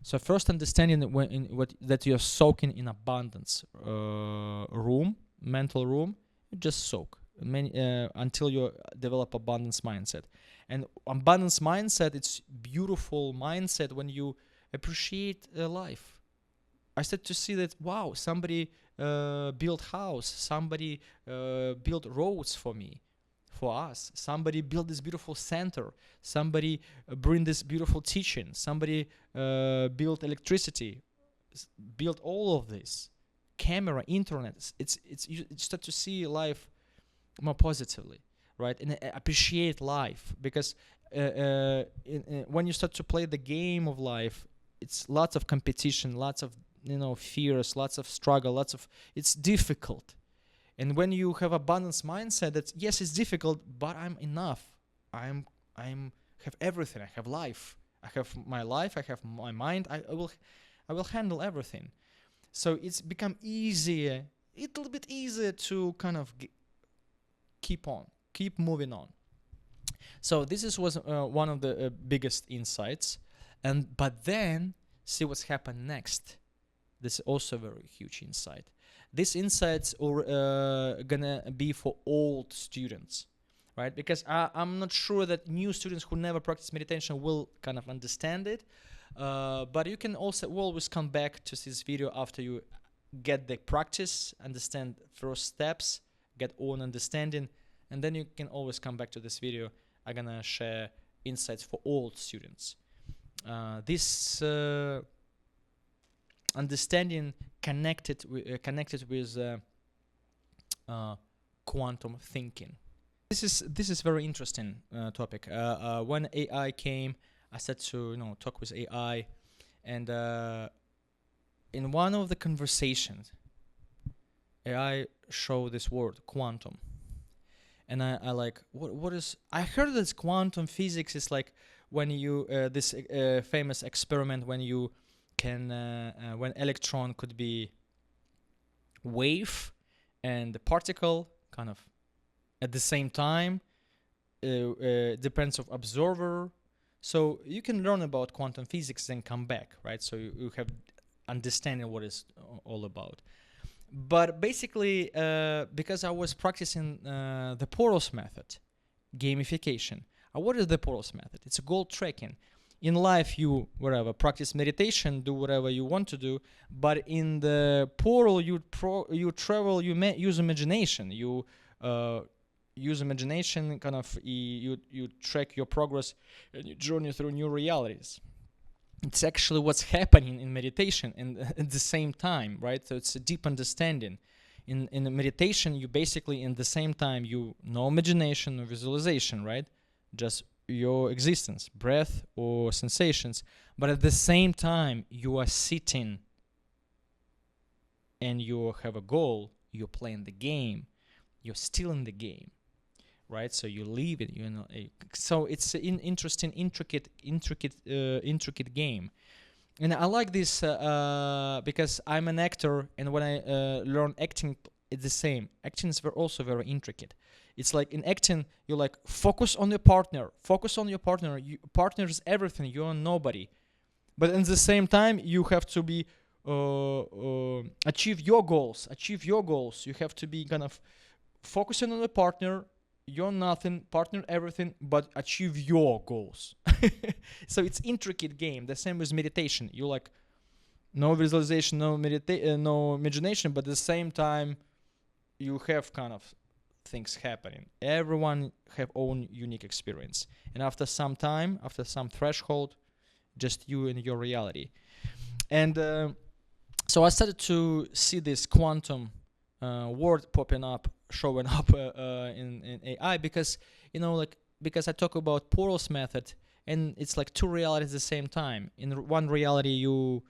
So first, understanding that you're soaking in abundance room, mental room, you just soak until you develop abundance mindset. And abundance mindset, it's beautiful mindset when you appreciate life. I started to see that, wow, somebody built house, somebody built roads for me, for us, somebody built this beautiful center, somebody bring this beautiful teaching, somebody built electricity, built all of this, camera, internet. It's you start to see life more positively, right? And appreciate life, because when you start to play the game of life, it's lots of competition, lots of fears, lots of struggle, it's difficult. And when you have abundance mindset, that yes, it's difficult, but I'm enough. I'm have everything. I have life. I have my life. I have my mind. I will handle everything. So it's become easier, a little bit easier to kind of keep moving on. So this was one of the biggest insights. But then see what's happened next. This is also a very huge insight. These insights are gonna be for old students, right? Because I'm not sure that new students who never practice meditation will kind of understand it. But you can also always come back to this video after you get the practice, understand first steps, get own understanding, and then you can always come back to this video. I'm gonna share insights for old students. This understanding connected with quantum thinking. This is very interesting topic. When AI came, I started to talk with AI, and in one of the conversations, AI showed this word quantum, and I like what is. I heard that quantum physics is like when you this famous experiment when you can when electron could be wave and the particle kind of at the same time, depends of observer. So you can learn about quantum physics and come back, right? So you have understanding what it's all about. But basically, because I was practicing the Poros method, gamification. What is the Poros method? It's a goal tracking. In life, you practice meditation, do whatever you want to do, but in the portal, you travel, use imagination. You use imagination, kind of you track your progress and you journey through new realities. It's actually what's happening in meditation and at the same time, right? So it's a deep understanding. In meditation, you basically in the same time no imagination or visualization, right? Just your existence, breath or sensations, but at the same time you are sitting and you have a goal, you're playing the game, you're still in the game, right? So you leave it, so it's an interesting, intricate game. And I like this because I'm an actor, and when I learn acting, it's the same. Acting is also very intricate. It's like in acting, you like focus on your partner. Partner is everything. You're nobody. But at the same time, you have to be achieve your goals. You have to be kind of focusing on the partner. You're nothing, partner everything, but achieve your goals. So it's intricate game. The same with meditation. You like no visualization, no imagination, but at the same time, you have kind of things happening. Everyone have own unique experience, and after some time, after some threshold, just you and your reality. And so I started to see this quantum word showing up in AI, because because I talk about Portal's method, and it's like two realities at the same time. In one reality, you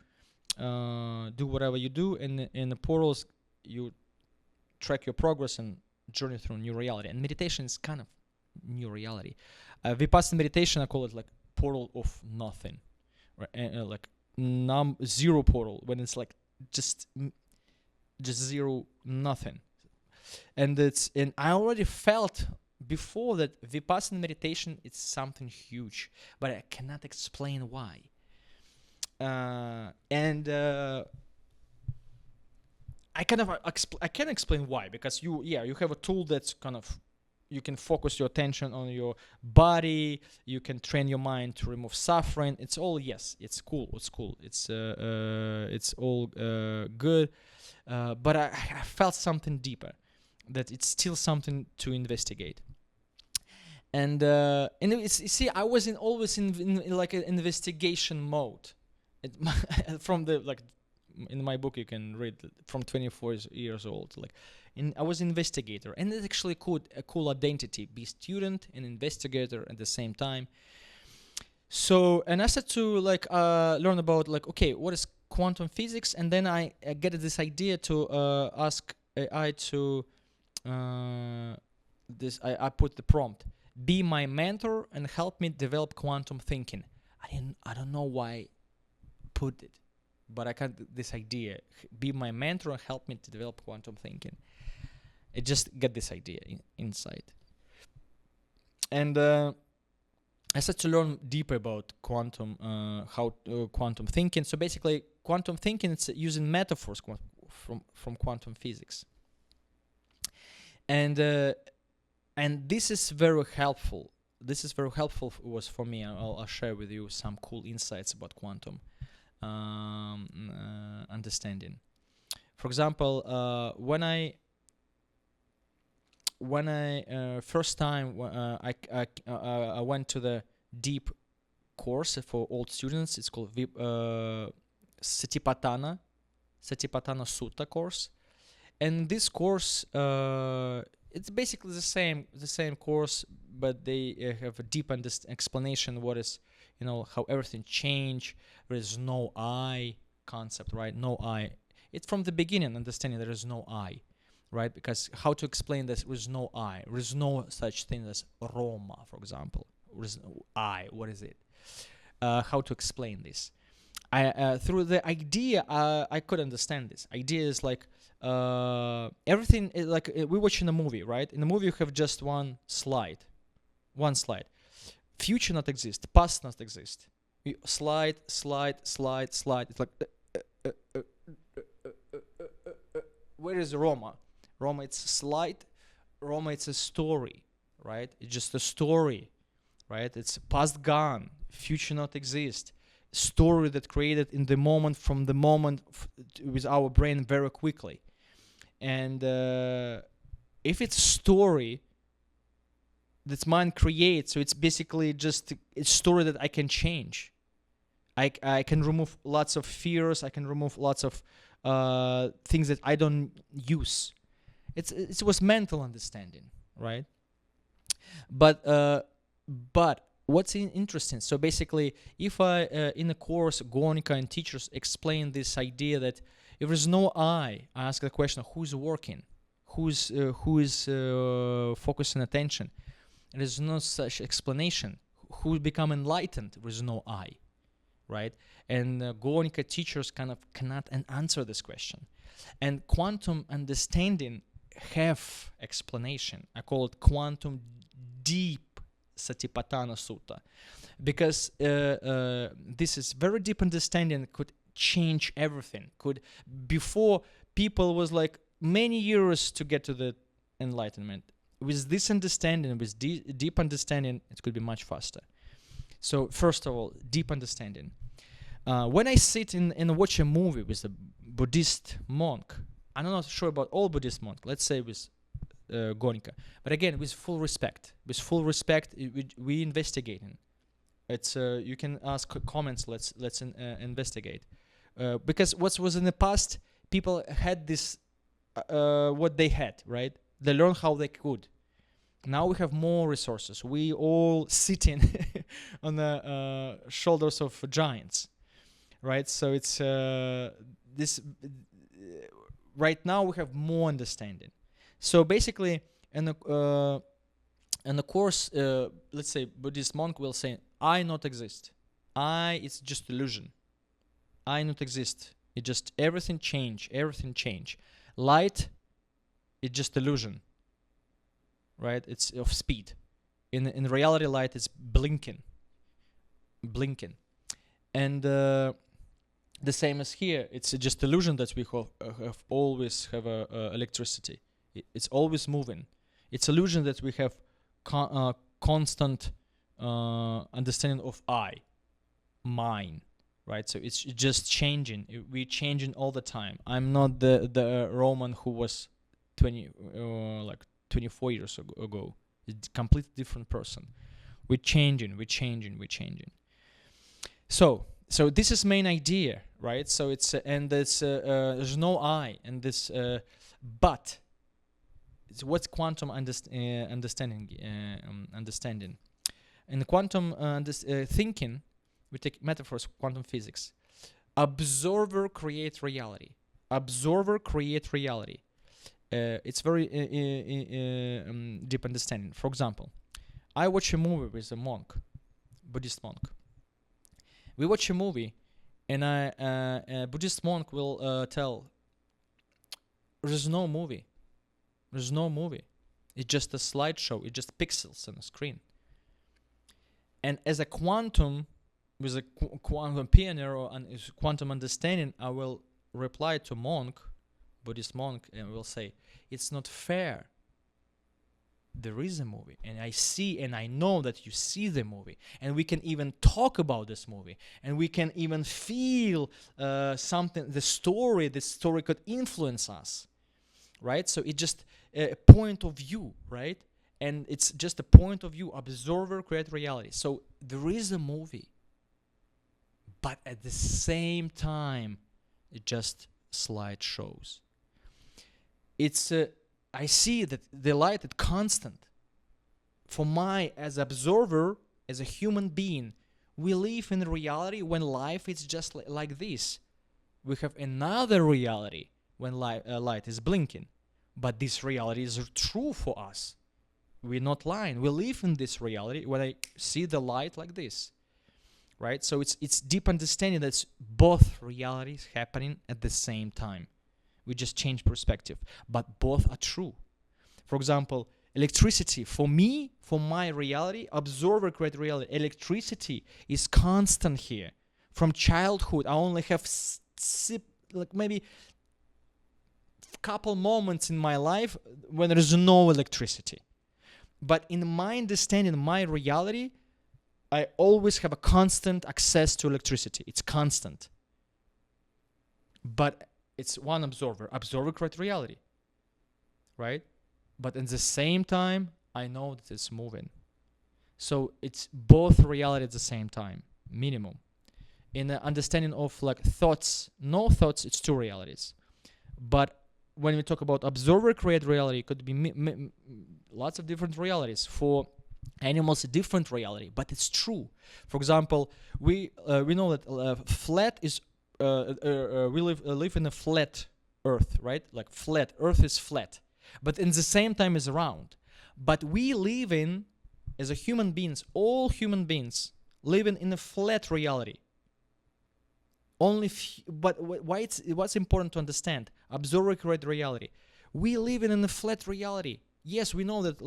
do whatever you do, and in the portals, you track your progress and journey through new reality. And meditation is kind of new reality. Vipassana meditation, I call it like portal of nothing, right? And like zero portal, when it's like just zero, nothing. And I already felt before that Vipassana meditation is something huge, but I cannot explain why. I can explain why, because you have a tool that's kind of you can focus your attention on your body. You can train your mind to remove suffering. It's all, yes, it's cool. It's all good. But I felt something deeper, that it's still something to investigate. And it's, you see, I was always in like an investigation mode. From the, like, in my book you can read from 24 years old. Like, I was investigator, and it's actually a cool identity, be student and investigator at the same time. So, and I started to like learn about, like, okay, what is quantum physics, and then I get this idea to ask AI to this. I put the prompt: be my mentor and help me develop quantum thinking. I don't know why I put it, but I got this idea: be my mentor and help me to develop quantum thinking. It just got this idea inside, and I started to learn deeper about quantum, quantum thinking. So basically, quantum thinking, it's using metaphors from quantum physics, and this is very helpful. This is very helpful was for me. I'll share with you some cool insights about quantum understanding. For example, when I first time I went to the deep course for old students, it's called Satipatthana Sutta course, and this course it's basically the same course, but they have a deep explanation what is, how everything change. There is no I concept, right? No I. It's from the beginning understanding there is no I, right? Because how to explain this with no I? There is no such thing as Roma, for example. There is no I. What is it? How to explain this? Through the idea, I could understand this. Idea is like everything is like we're watching a movie, right? In the movie, you have just one slide. Future not exist, past not exist. Slide. It's like where is Roma? Roma, it's a slide. Roma, it's a story, right? It's just a story, right? It's past gone, future not exist. Story that created in the moment, from the moment with our brain very quickly. And if it's a story that mind creates, so it's basically just a story that I can change. I can remove lots of fears. I can remove lots of things that I don't use. It was mental understanding, right? But what's interesting, so basically, if I in a course Goenka and teachers explain this idea that if there's no I ask the question, who's working, who is focusing attention. There's no such explanation. Who become enlightened? There's no I, right? And Goenka teachers kind of cannot answer this question. And quantum understanding have explanation. I call it quantum deep Satipatthana Sutta, because this is very deep understanding, could change everything. Before, people was like many years to get to the enlightenment. With this understanding, with deep understanding, it could be much faster. So first of all, deep understanding. When I sit and watch a movie with a Buddhist monk, I'm not sure about all Buddhist monks, let's say with Goenka, but again, with full respect. We investigating. It's you can ask comments. Let's investigate. Because what was in the past, people had this what they had, right? They learned how they could. Now we have more resources. We all sitting on the shoulders of giants, right? So it's this. Right now we have more understanding. So basically, in the course, let's say Buddhist monk will say, "I not exist. I it's just illusion. I not exist. It just everything change. Light, it's just illusion, right? It's of speed. In reality, light is blinking, and the same as here. It's just illusion that we have always have electricity. It's always moving. It's illusion that we have constant understanding of I, mine, right? So it's just changing. We're changing all the time. I'm not the Roman who was 24 years ago. It's a completely different person. We're changing. So this is main idea, right? So it's and this there's no I, and this but it's what's quantum understanding. In quantum thinking, we take metaphors, quantum physics. Observer create reality. Observer create reality. It's very deep understanding. For example, I watch a movie with a monk, Buddhist monk. We watch a movie, and a Buddhist monk will tell, "There's no movie. There's no movie. It's just a slideshow. It's just pixels on a screen." And as a quantum, with a quantum pioneer and quantum understanding, I will reply to Buddhist monk, and will say, "It's not fair. There is a movie, and I see and I know that you see the movie, and we can even talk about this movie, and we can even feel something. The story could influence us, right? So it's just a point of view, right? And it's just a point of view. Observer create reality. So there is a movie, but at the same time, it just slideshows. It's I see that the light is constant. For my, as observer, as a human being, we live in a reality when life is just like this. We have another reality when light is blinking. But this reality is true for us. We're not lying. We live in this reality when I see the light like this. Right? So it's deep understanding that both realities happening at the same time. We just change perspective, but both are true. For example, electricity, for me, for my reality, observer create reality. Electricity is constant here. From childhood, I only have like maybe couple moments in my life when there is no electricity. But in my understanding, my reality, I always have a constant access to electricity. It's constant. But it's one observer. Observer create reality, right? But at the same time, I know that it's moving. So it's both reality at the same time, minimum. In the understanding of like thoughts, no thoughts, it's two realities. But when we talk about observer create reality, it could be lots of different realities. For animals, a different reality, but it's true. For example, we know that flat is we live in a flat Earth, right? Like flat Earth is flat, but in the same time is round. But we live in, as a human beings, all human beings living in a flat reality. But what's important to understand? Observer create reality. We live in a flat reality. Yes, we know that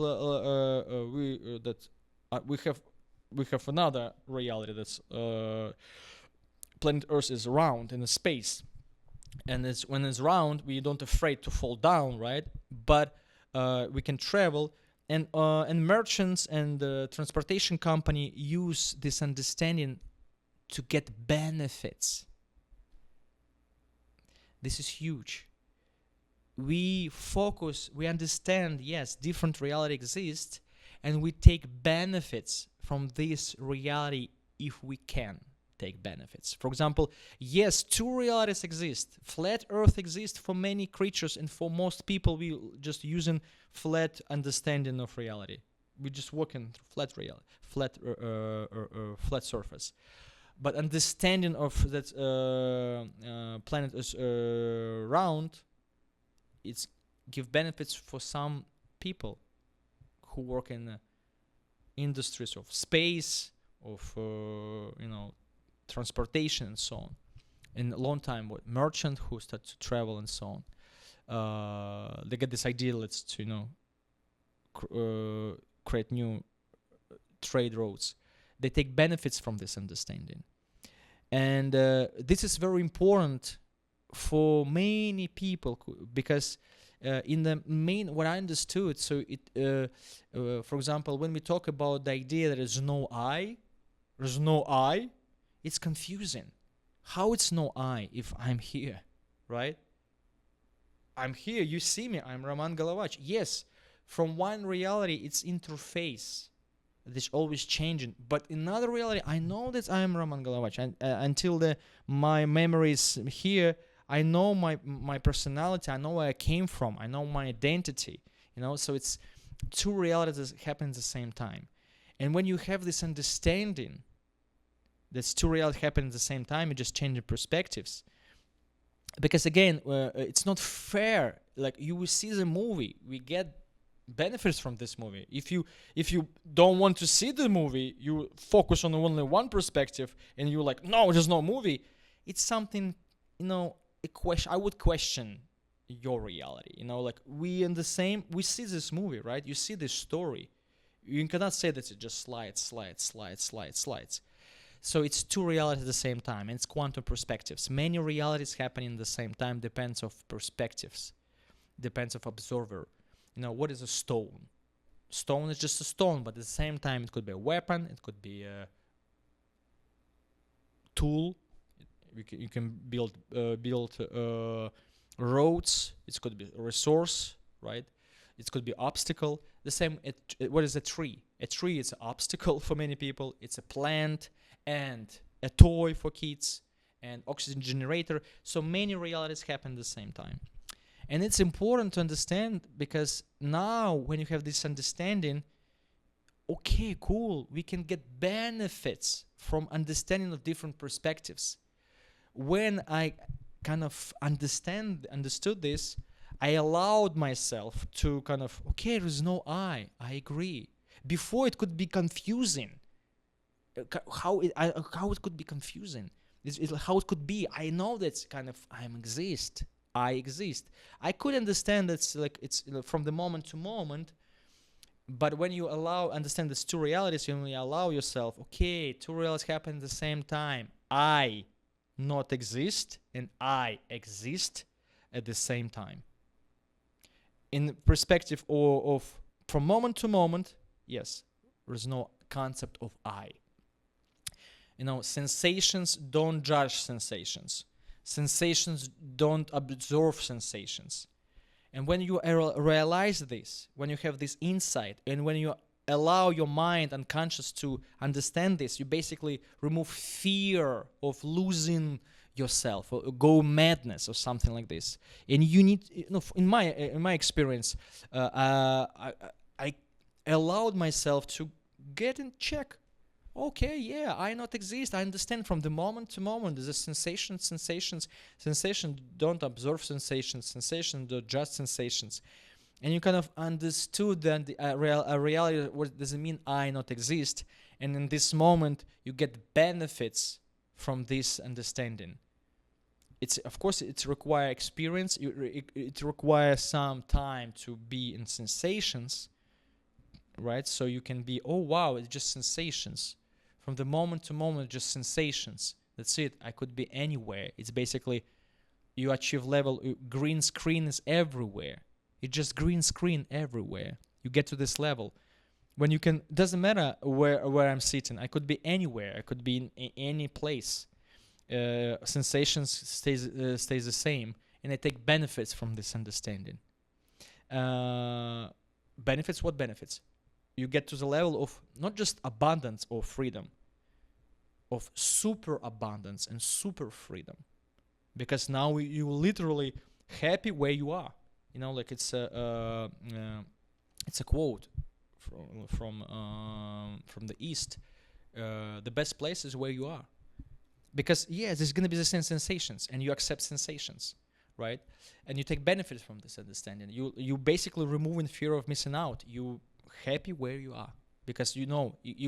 we have another reality that's planet Earth is round in a space, and when it's round, we don't afraid to fall down, right? But we can travel, and merchants and the transportation company use this understanding to get benefits. This is huge. We understand, yes, different reality exists, and we take benefits from this reality if we can take benefits. For example, yes, two realities exist. Flat Earth exists for many creatures, and for most people, we just using flat understanding of reality. We just walking through flat surface. But understanding of that planet is round, it's give benefits for some people who work in industries of space, of transportation and so on. In a long time, merchant who start to travel and so on, they get this idea, let's create new trade routes. They take benefits from this understanding, and this is very important for many people, because In the main, what I understood, so for example, when we talk about the idea that there's no I, it's confusing. How it's no I if I'm here, right? I'm here, you see me, I'm Roman Golovach. Yes, from one reality, it's interface. It's always changing. But in another reality, I know that I am Roman Golovach. And until my memory is here, I know my personality. I know where I came from. I know my identity. So it's two realities that happen at the same time. And when you have this understanding that two realities happen at the same time, you just change the perspectives. Because again, it's not fair. Like, you will see the movie, we get benefits from this movie. If you don't want to see the movie, you focus on only one perspective, and you're like, no, there's no movie. It's something, a question. I would question your reality. Like, we see this movie, right? You see this story. You cannot say that it just slides. So it's two realities at the same time, and it's quantum perspectives. Many realities happening at the same time, depends of perspectives, depends of observer. What is a stone? Stone is just a stone, but at the same time, it could be a weapon, it could be a tool. You can build roads. It could be a resource, right? It could be obstacle. The same. What is a tree? A tree is an obstacle for many people. It's a plant and a toy for kids, and oxygen generator. So many realities happen at the same time. And it's important to understand, because now when you have this understanding, okay, cool, we can get benefits from understanding of different perspectives. When I kind of understood this, I allowed myself to kind of, okay, there's no I agree. Before, it could be confusing. How it could be confusing? How it could be? I know that's kind of I exist. I could understand that's like it's from the moment to moment, but when you understand these two realities, you only allow yourself, okay, two realities happen at the same time. I not exist and I exist at the same time. In perspective of from moment to moment, yes, there's no concept of I. Sensations don't judge sensations. Sensations don't absorb sensations. And when you realize this, when you have this insight, and when you allow your mind and conscious to understand this, you basically remove fear of losing yourself or go madness or something like this. And you need, in my experience, I allowed myself to get in check. Okay, yeah, I not exist. I understand from the moment to moment. There's a sensations don't absorb sensations don't just sensations. And you kind of understood that a reality, what does it mean I not exist? And in this moment, you get benefits from this understanding. Of course, it requires experience. It requires some time to be in sensations, right? So you can be, oh wow, it's just sensations. From the moment to moment, just sensations. That's it. I could be anywhere. It's basically you achieve level. Green screen is everywhere. It's just green screen everywhere. You get to this level when you can. Doesn't matter where I'm sitting. I could be anywhere. I could be in any place. Sensations stays the same, and I take benefits from this understanding. Benefits? What benefits? You get to the level of not just abundance or freedom, of super abundance and super freedom, because now you literally happy where you are. Like it's a quote from the East. The best place is where you are, because there's gonna be the same sensations, and you accept sensations, right? And you take benefits from this understanding. You basically removing fear of missing out. You happy where you are, because you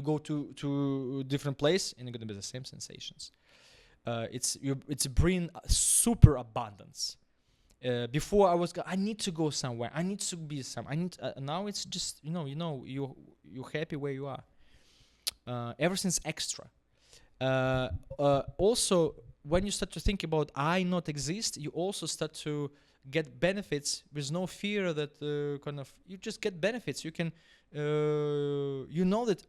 go to a different place and you're gonna be the same sensations. It's bring super abundance. Before I need to go somewhere, I need to be now it's just you're happy where you are. Everything's extra. Also, when you start to think about I not exist, you also start to get benefits with no fear that you just get benefits. You can, you know that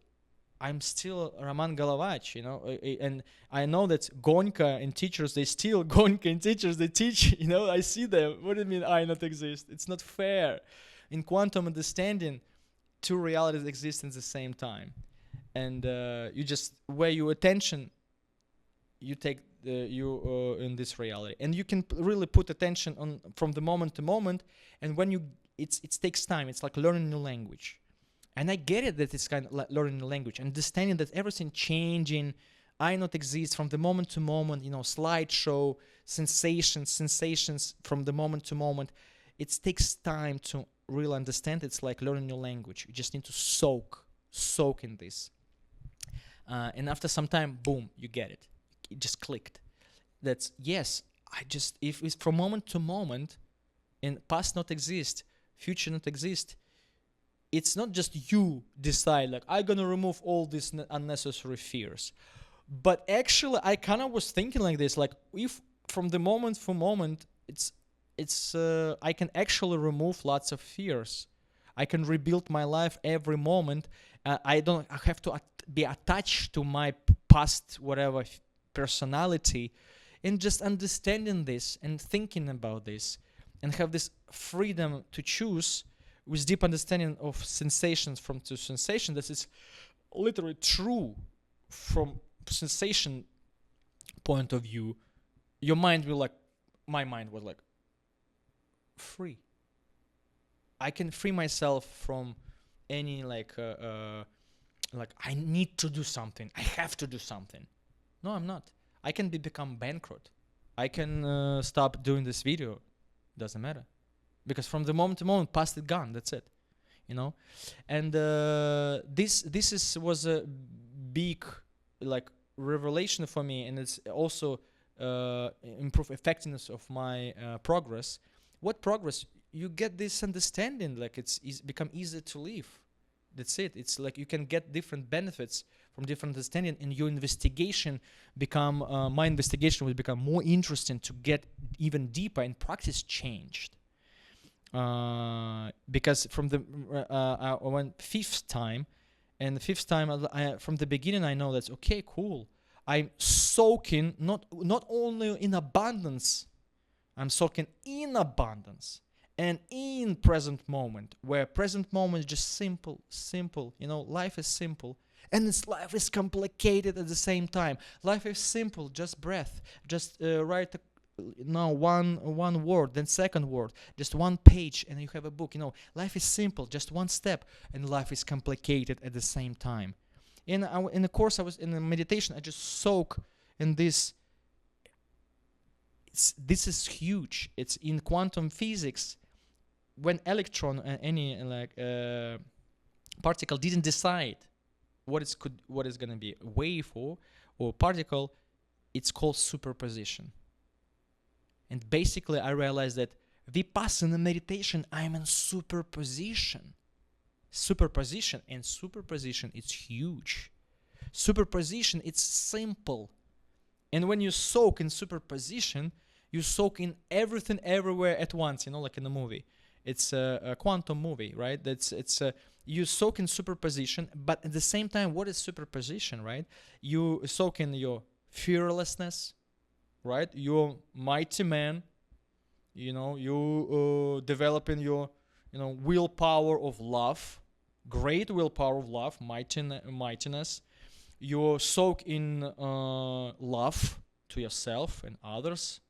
I'm still Raman Galavach, you know, and I know that Goenka and teachers, they still Goenka and teachers, they teach, you know, I see them. What do you mean I not exist? It's not fair. In quantum understanding, two realities exist at the same time. And you just, where your attention, you take you in this reality. And you can really put attention on from the moment to moment. And when you, it takes time. It's like learning a new language. And I get it that it's kind of like learning the language, understanding that everything changing, I not exist from the moment to moment, you know, slideshow, sensations from the moment to moment. It takes time to really understand. It's like learning new language. You just need to soak in this. And after some time, boom, you get it. It just clicked. That's, yes, if it's from moment to moment, and past not exist, future not exist, it's not just you decide, like, I'm gonna remove all these unnecessary fears. But actually, I kind of was thinking like this, like, if from the moment for moment, I can actually remove lots of fears. I can rebuild my life every moment. I have to be attached to my past, whatever, personality, and just understanding this and thinking about this and have this freedom to choose with deep understanding of sensations from to sensation. This is literally true from sensation point of view. Your mind will, like, my mind was like, free. I can free myself from any like I need to do something. I have to do something. No, I'm not. I can become bankrupt. I can stop doing this video. Doesn't matter. Because from the moment to moment, past it gone. That's it, you know. And this was a big like revelation for me, and it's also improve effectiveness of my progress. What progress? You get this understanding, like it's become easier to live. That's it. It's like you can get different benefits from different understanding, and your investigation my investigation will become more interesting to get even deeper, and practice changed. Because from the I went fifth time, and the fifth time from the beginning I know that's okay, cool. I'm soaking not only in abundance, I'm soaking in abundance and in present moment, where present moment is just simple. You know, life is simple, and life is complicated at the same time. Life is simple, just breath, just write one word, then second word, just one page, and you have a book. You know, life is simple, just one step, and life is complicated at the same time. In the course, I was in the meditation. I just soak in this. This is huge. It's in quantum physics. When electron any particle didn't decide what is going to be, wave or particle, it's called superposition. And basically, I realized that Vipassana meditation, I'm in superposition. Superposition, it's huge. Superposition, it's simple. And when you soak in superposition, you soak in everything everywhere at once, you know, like in a movie. It's a quantum movie, right? You soak in superposition, but at the same time, what is superposition, right? You soak in your fearlessness, right? You're mighty man, you know, you developing your, you know, willpower of love, great willpower of love, mightiness. You soak in love to yourself and others.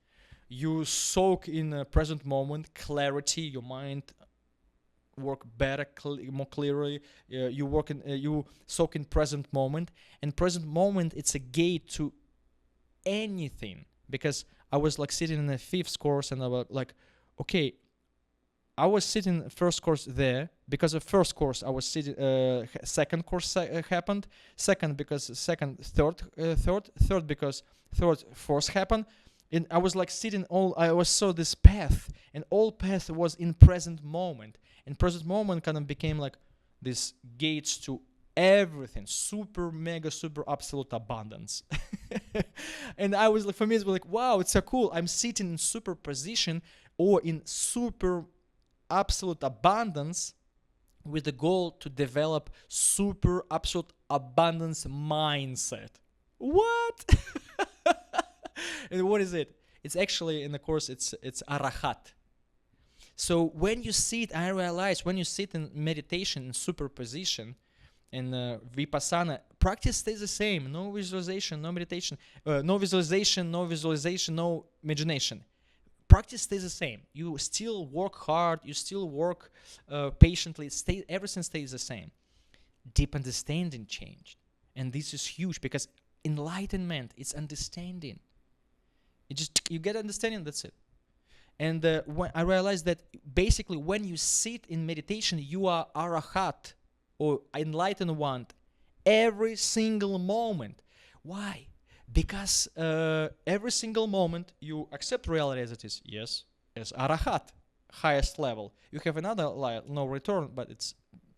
You soak in present moment, clarity, your mind work better, more clearly. You soak in present moment, and present moment, it's a gate to anything. Because I was like sitting in the fifth course, and I was like, okay, I was sitting first course there because of first course I was sitting. Second course happened. Second because third because fourth happened. And I was like sitting I saw this path, and all path was in present moment. And present moment kind of became like this gates to everything, super mega super absolute abundance. And I was like, for me it was like, wow, it's so cool. I'm sitting in superposition or in super absolute abundance with the goal to develop super absolute abundance mindset. What? And what is it? It's actually in the course it's arahat. So when you sit, I realize when you sit in meditation in superposition, in Vipassana, practice stays the same. No visualization, no meditation, no visualization, no imagination. Practice stays the same. You still work hard. You still work patiently. Everything stays the same. Deep understanding changed, and this is huge because enlightenment is understanding. You get understanding. That's it. And when I realized that basically when you sit in meditation, you are arahat or enlightened one every single moment. Why? Because every single moment you accept reality as it is. Yes, as arahat, highest level. You have another no return, but it's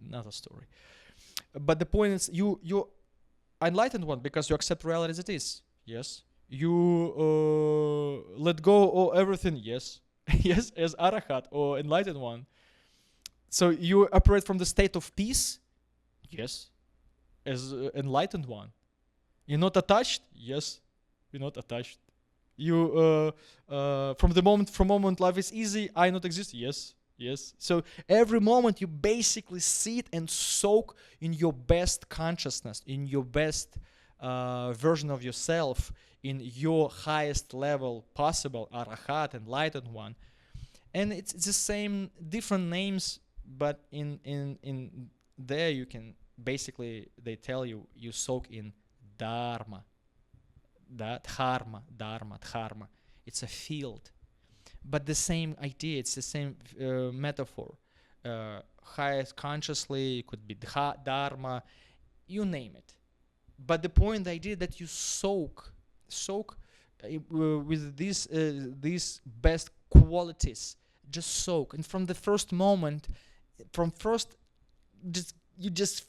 another story. But the point is, you enlightened one because you accept reality as it is. Yes. You let go of everything. Yes. Yes, as arahat or enlightened one. So you operate from the state of peace. Yes, as enlightened one. You're not attached. Yes, you're not attached. You from the moment life is easy, I not exist. Yes, yes. So every moment you basically sit and soak in your best consciousness, in your best version of yourself, in your highest level possible, arahat, enlightened one. And it's the same, different names, but in there you can basically, they tell you soak in dharma, dharma. It's a field, but the same idea. It's the same metaphor. Highest consciously, it could be dharma, you name it. But the point, the idea that you soak with these best qualities, just soak, and from the first moment, from first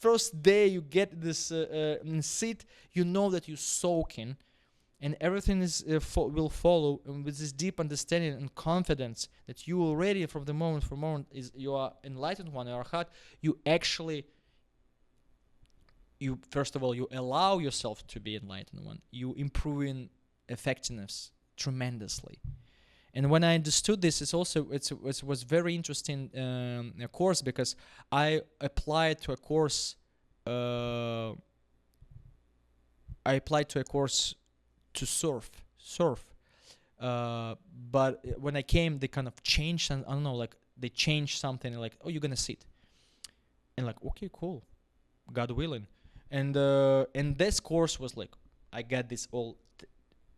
first day you get this sit, you know that you soak in, and everything is will follow, and with this deep understanding and confidence that you already from the moment for moment is you are enlightened one, your heart, you actually, you first of all you allow yourself to be enlightened one, you improving effectiveness tremendously. And when I understood this, it was very interesting a course, because I applied to a course. I applied to a course to surf. But when I came, they kind of changed, and I don't know, like they changed something, like, oh, you're gonna sit, and like, okay, cool, God willing, and this course was like, I got this all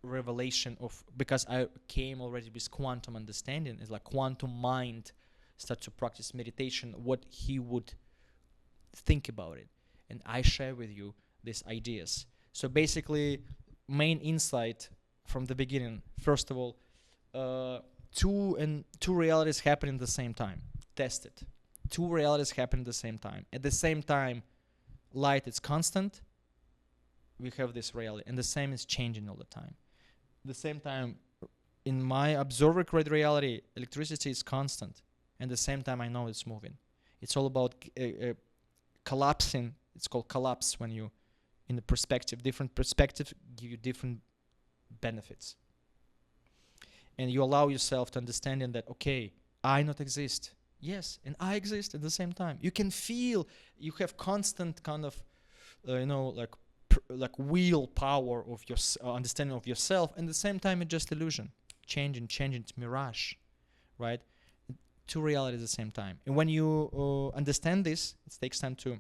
revelation of, because I came already with quantum understanding. It's like quantum mind start to practice meditation, what he would think about it, and I share with you these ideas. So basically, main insight from the beginning, first of all, two realities happen at the same time. Test it. Two realities happen at the same time. At the same time, light is constant, we have this reality, and the same is changing all the time. At the same time, in my observer created reality, electricity is constant, and at the same time I know it's moving. It's all about collapsing. It's called collapse when you, in the perspective, different perspectives give you different benefits, and you allow yourself to understanding that, okay, I not exist, yes, and I exist at the same time. You can feel, you have constant kind of like willpower of your understanding of yourself, and at the same time it's just illusion, changing, it's mirage, right? Two realities at the same time. And when you understand this, it takes time to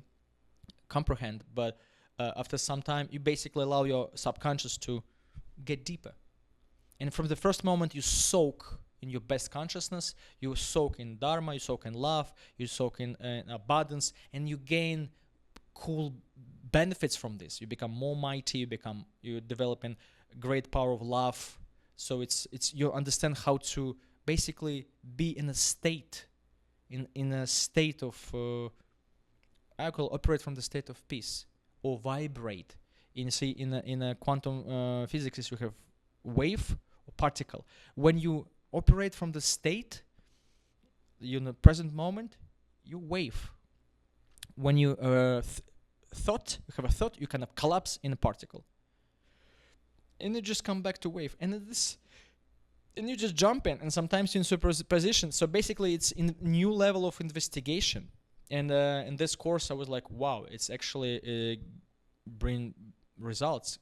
comprehend, but after some time you basically allow your subconscious to get deeper, and from the first moment you soak in your best consciousness, you soak in dharma, you soak in love, you soak in abundance, and you gain cool benefits from this. You become more mighty, you're developing great power of love. So it's you understand how to basically be in a state, in a state of I call operate from the state of peace or vibrate. In a quantum physics, you have wave or particle. When you operate from the state, in the present moment, you wave. When you you have a thought, you kind of collapse in a particle, and you just come back to wave, and you just jump in, and sometimes you're in superposition. So basically, it's in new level of investigation. And in this course, I was like, wow, it's actually bring results.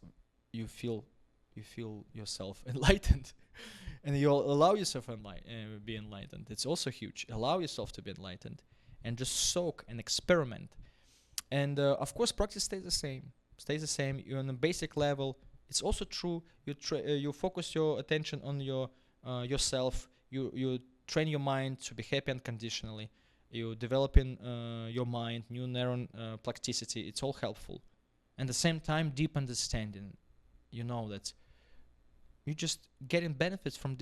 You feel yourself enlightened, and you allow yourself be enlightened. It's also huge. Allow yourself to be enlightened, and just soak and experiment. And of course, practice stays the same. You're on a basic level. It's also true. You focus your attention on yourself. You train your mind to be happy unconditionally. You developing your mind, new neuron plasticity. It's all helpful. And at the same time, deep understanding. You know that you just getting benefits from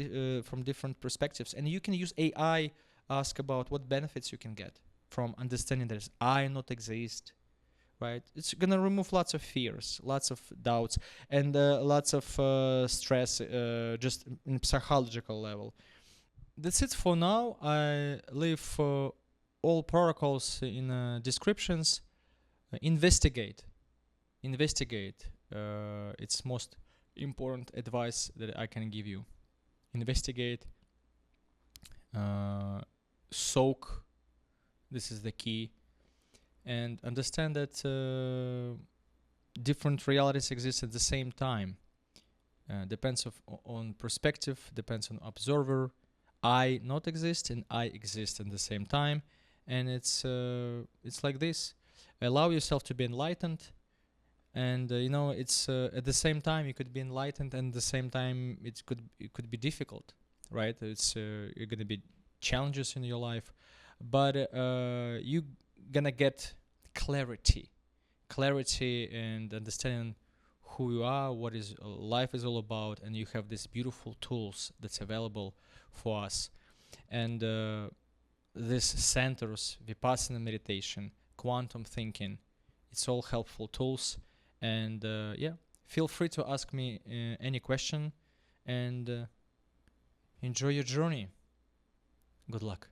different perspectives, and you can use AI. Ask about what benefits you can get from understanding that I not exist. Right? It's gonna remove lots of fears, lots of doubts, and lots of stress, just in psychological level. That's it for now. I leave all protocols in descriptions. Investigate. It's most important advice that I can give you. Investigate. Soak. This is the key. And understand that different realities exist at the same time. Depends on perspective, depends on observer. I not exist and I exist at the same time, and it's like this. Allow yourself to be enlightened, and it's at the same time you could be enlightened, and at the same time it could be difficult, right? It's you're gonna be challenges in your life, but you gonna get clarity and understanding who you are, what is life is all about, and you have these beautiful tools that's available for us. And this centers Vipassana meditation, quantum thinking. It's all helpful tools. And feel free to ask me any question, and enjoy your journey. Good luck.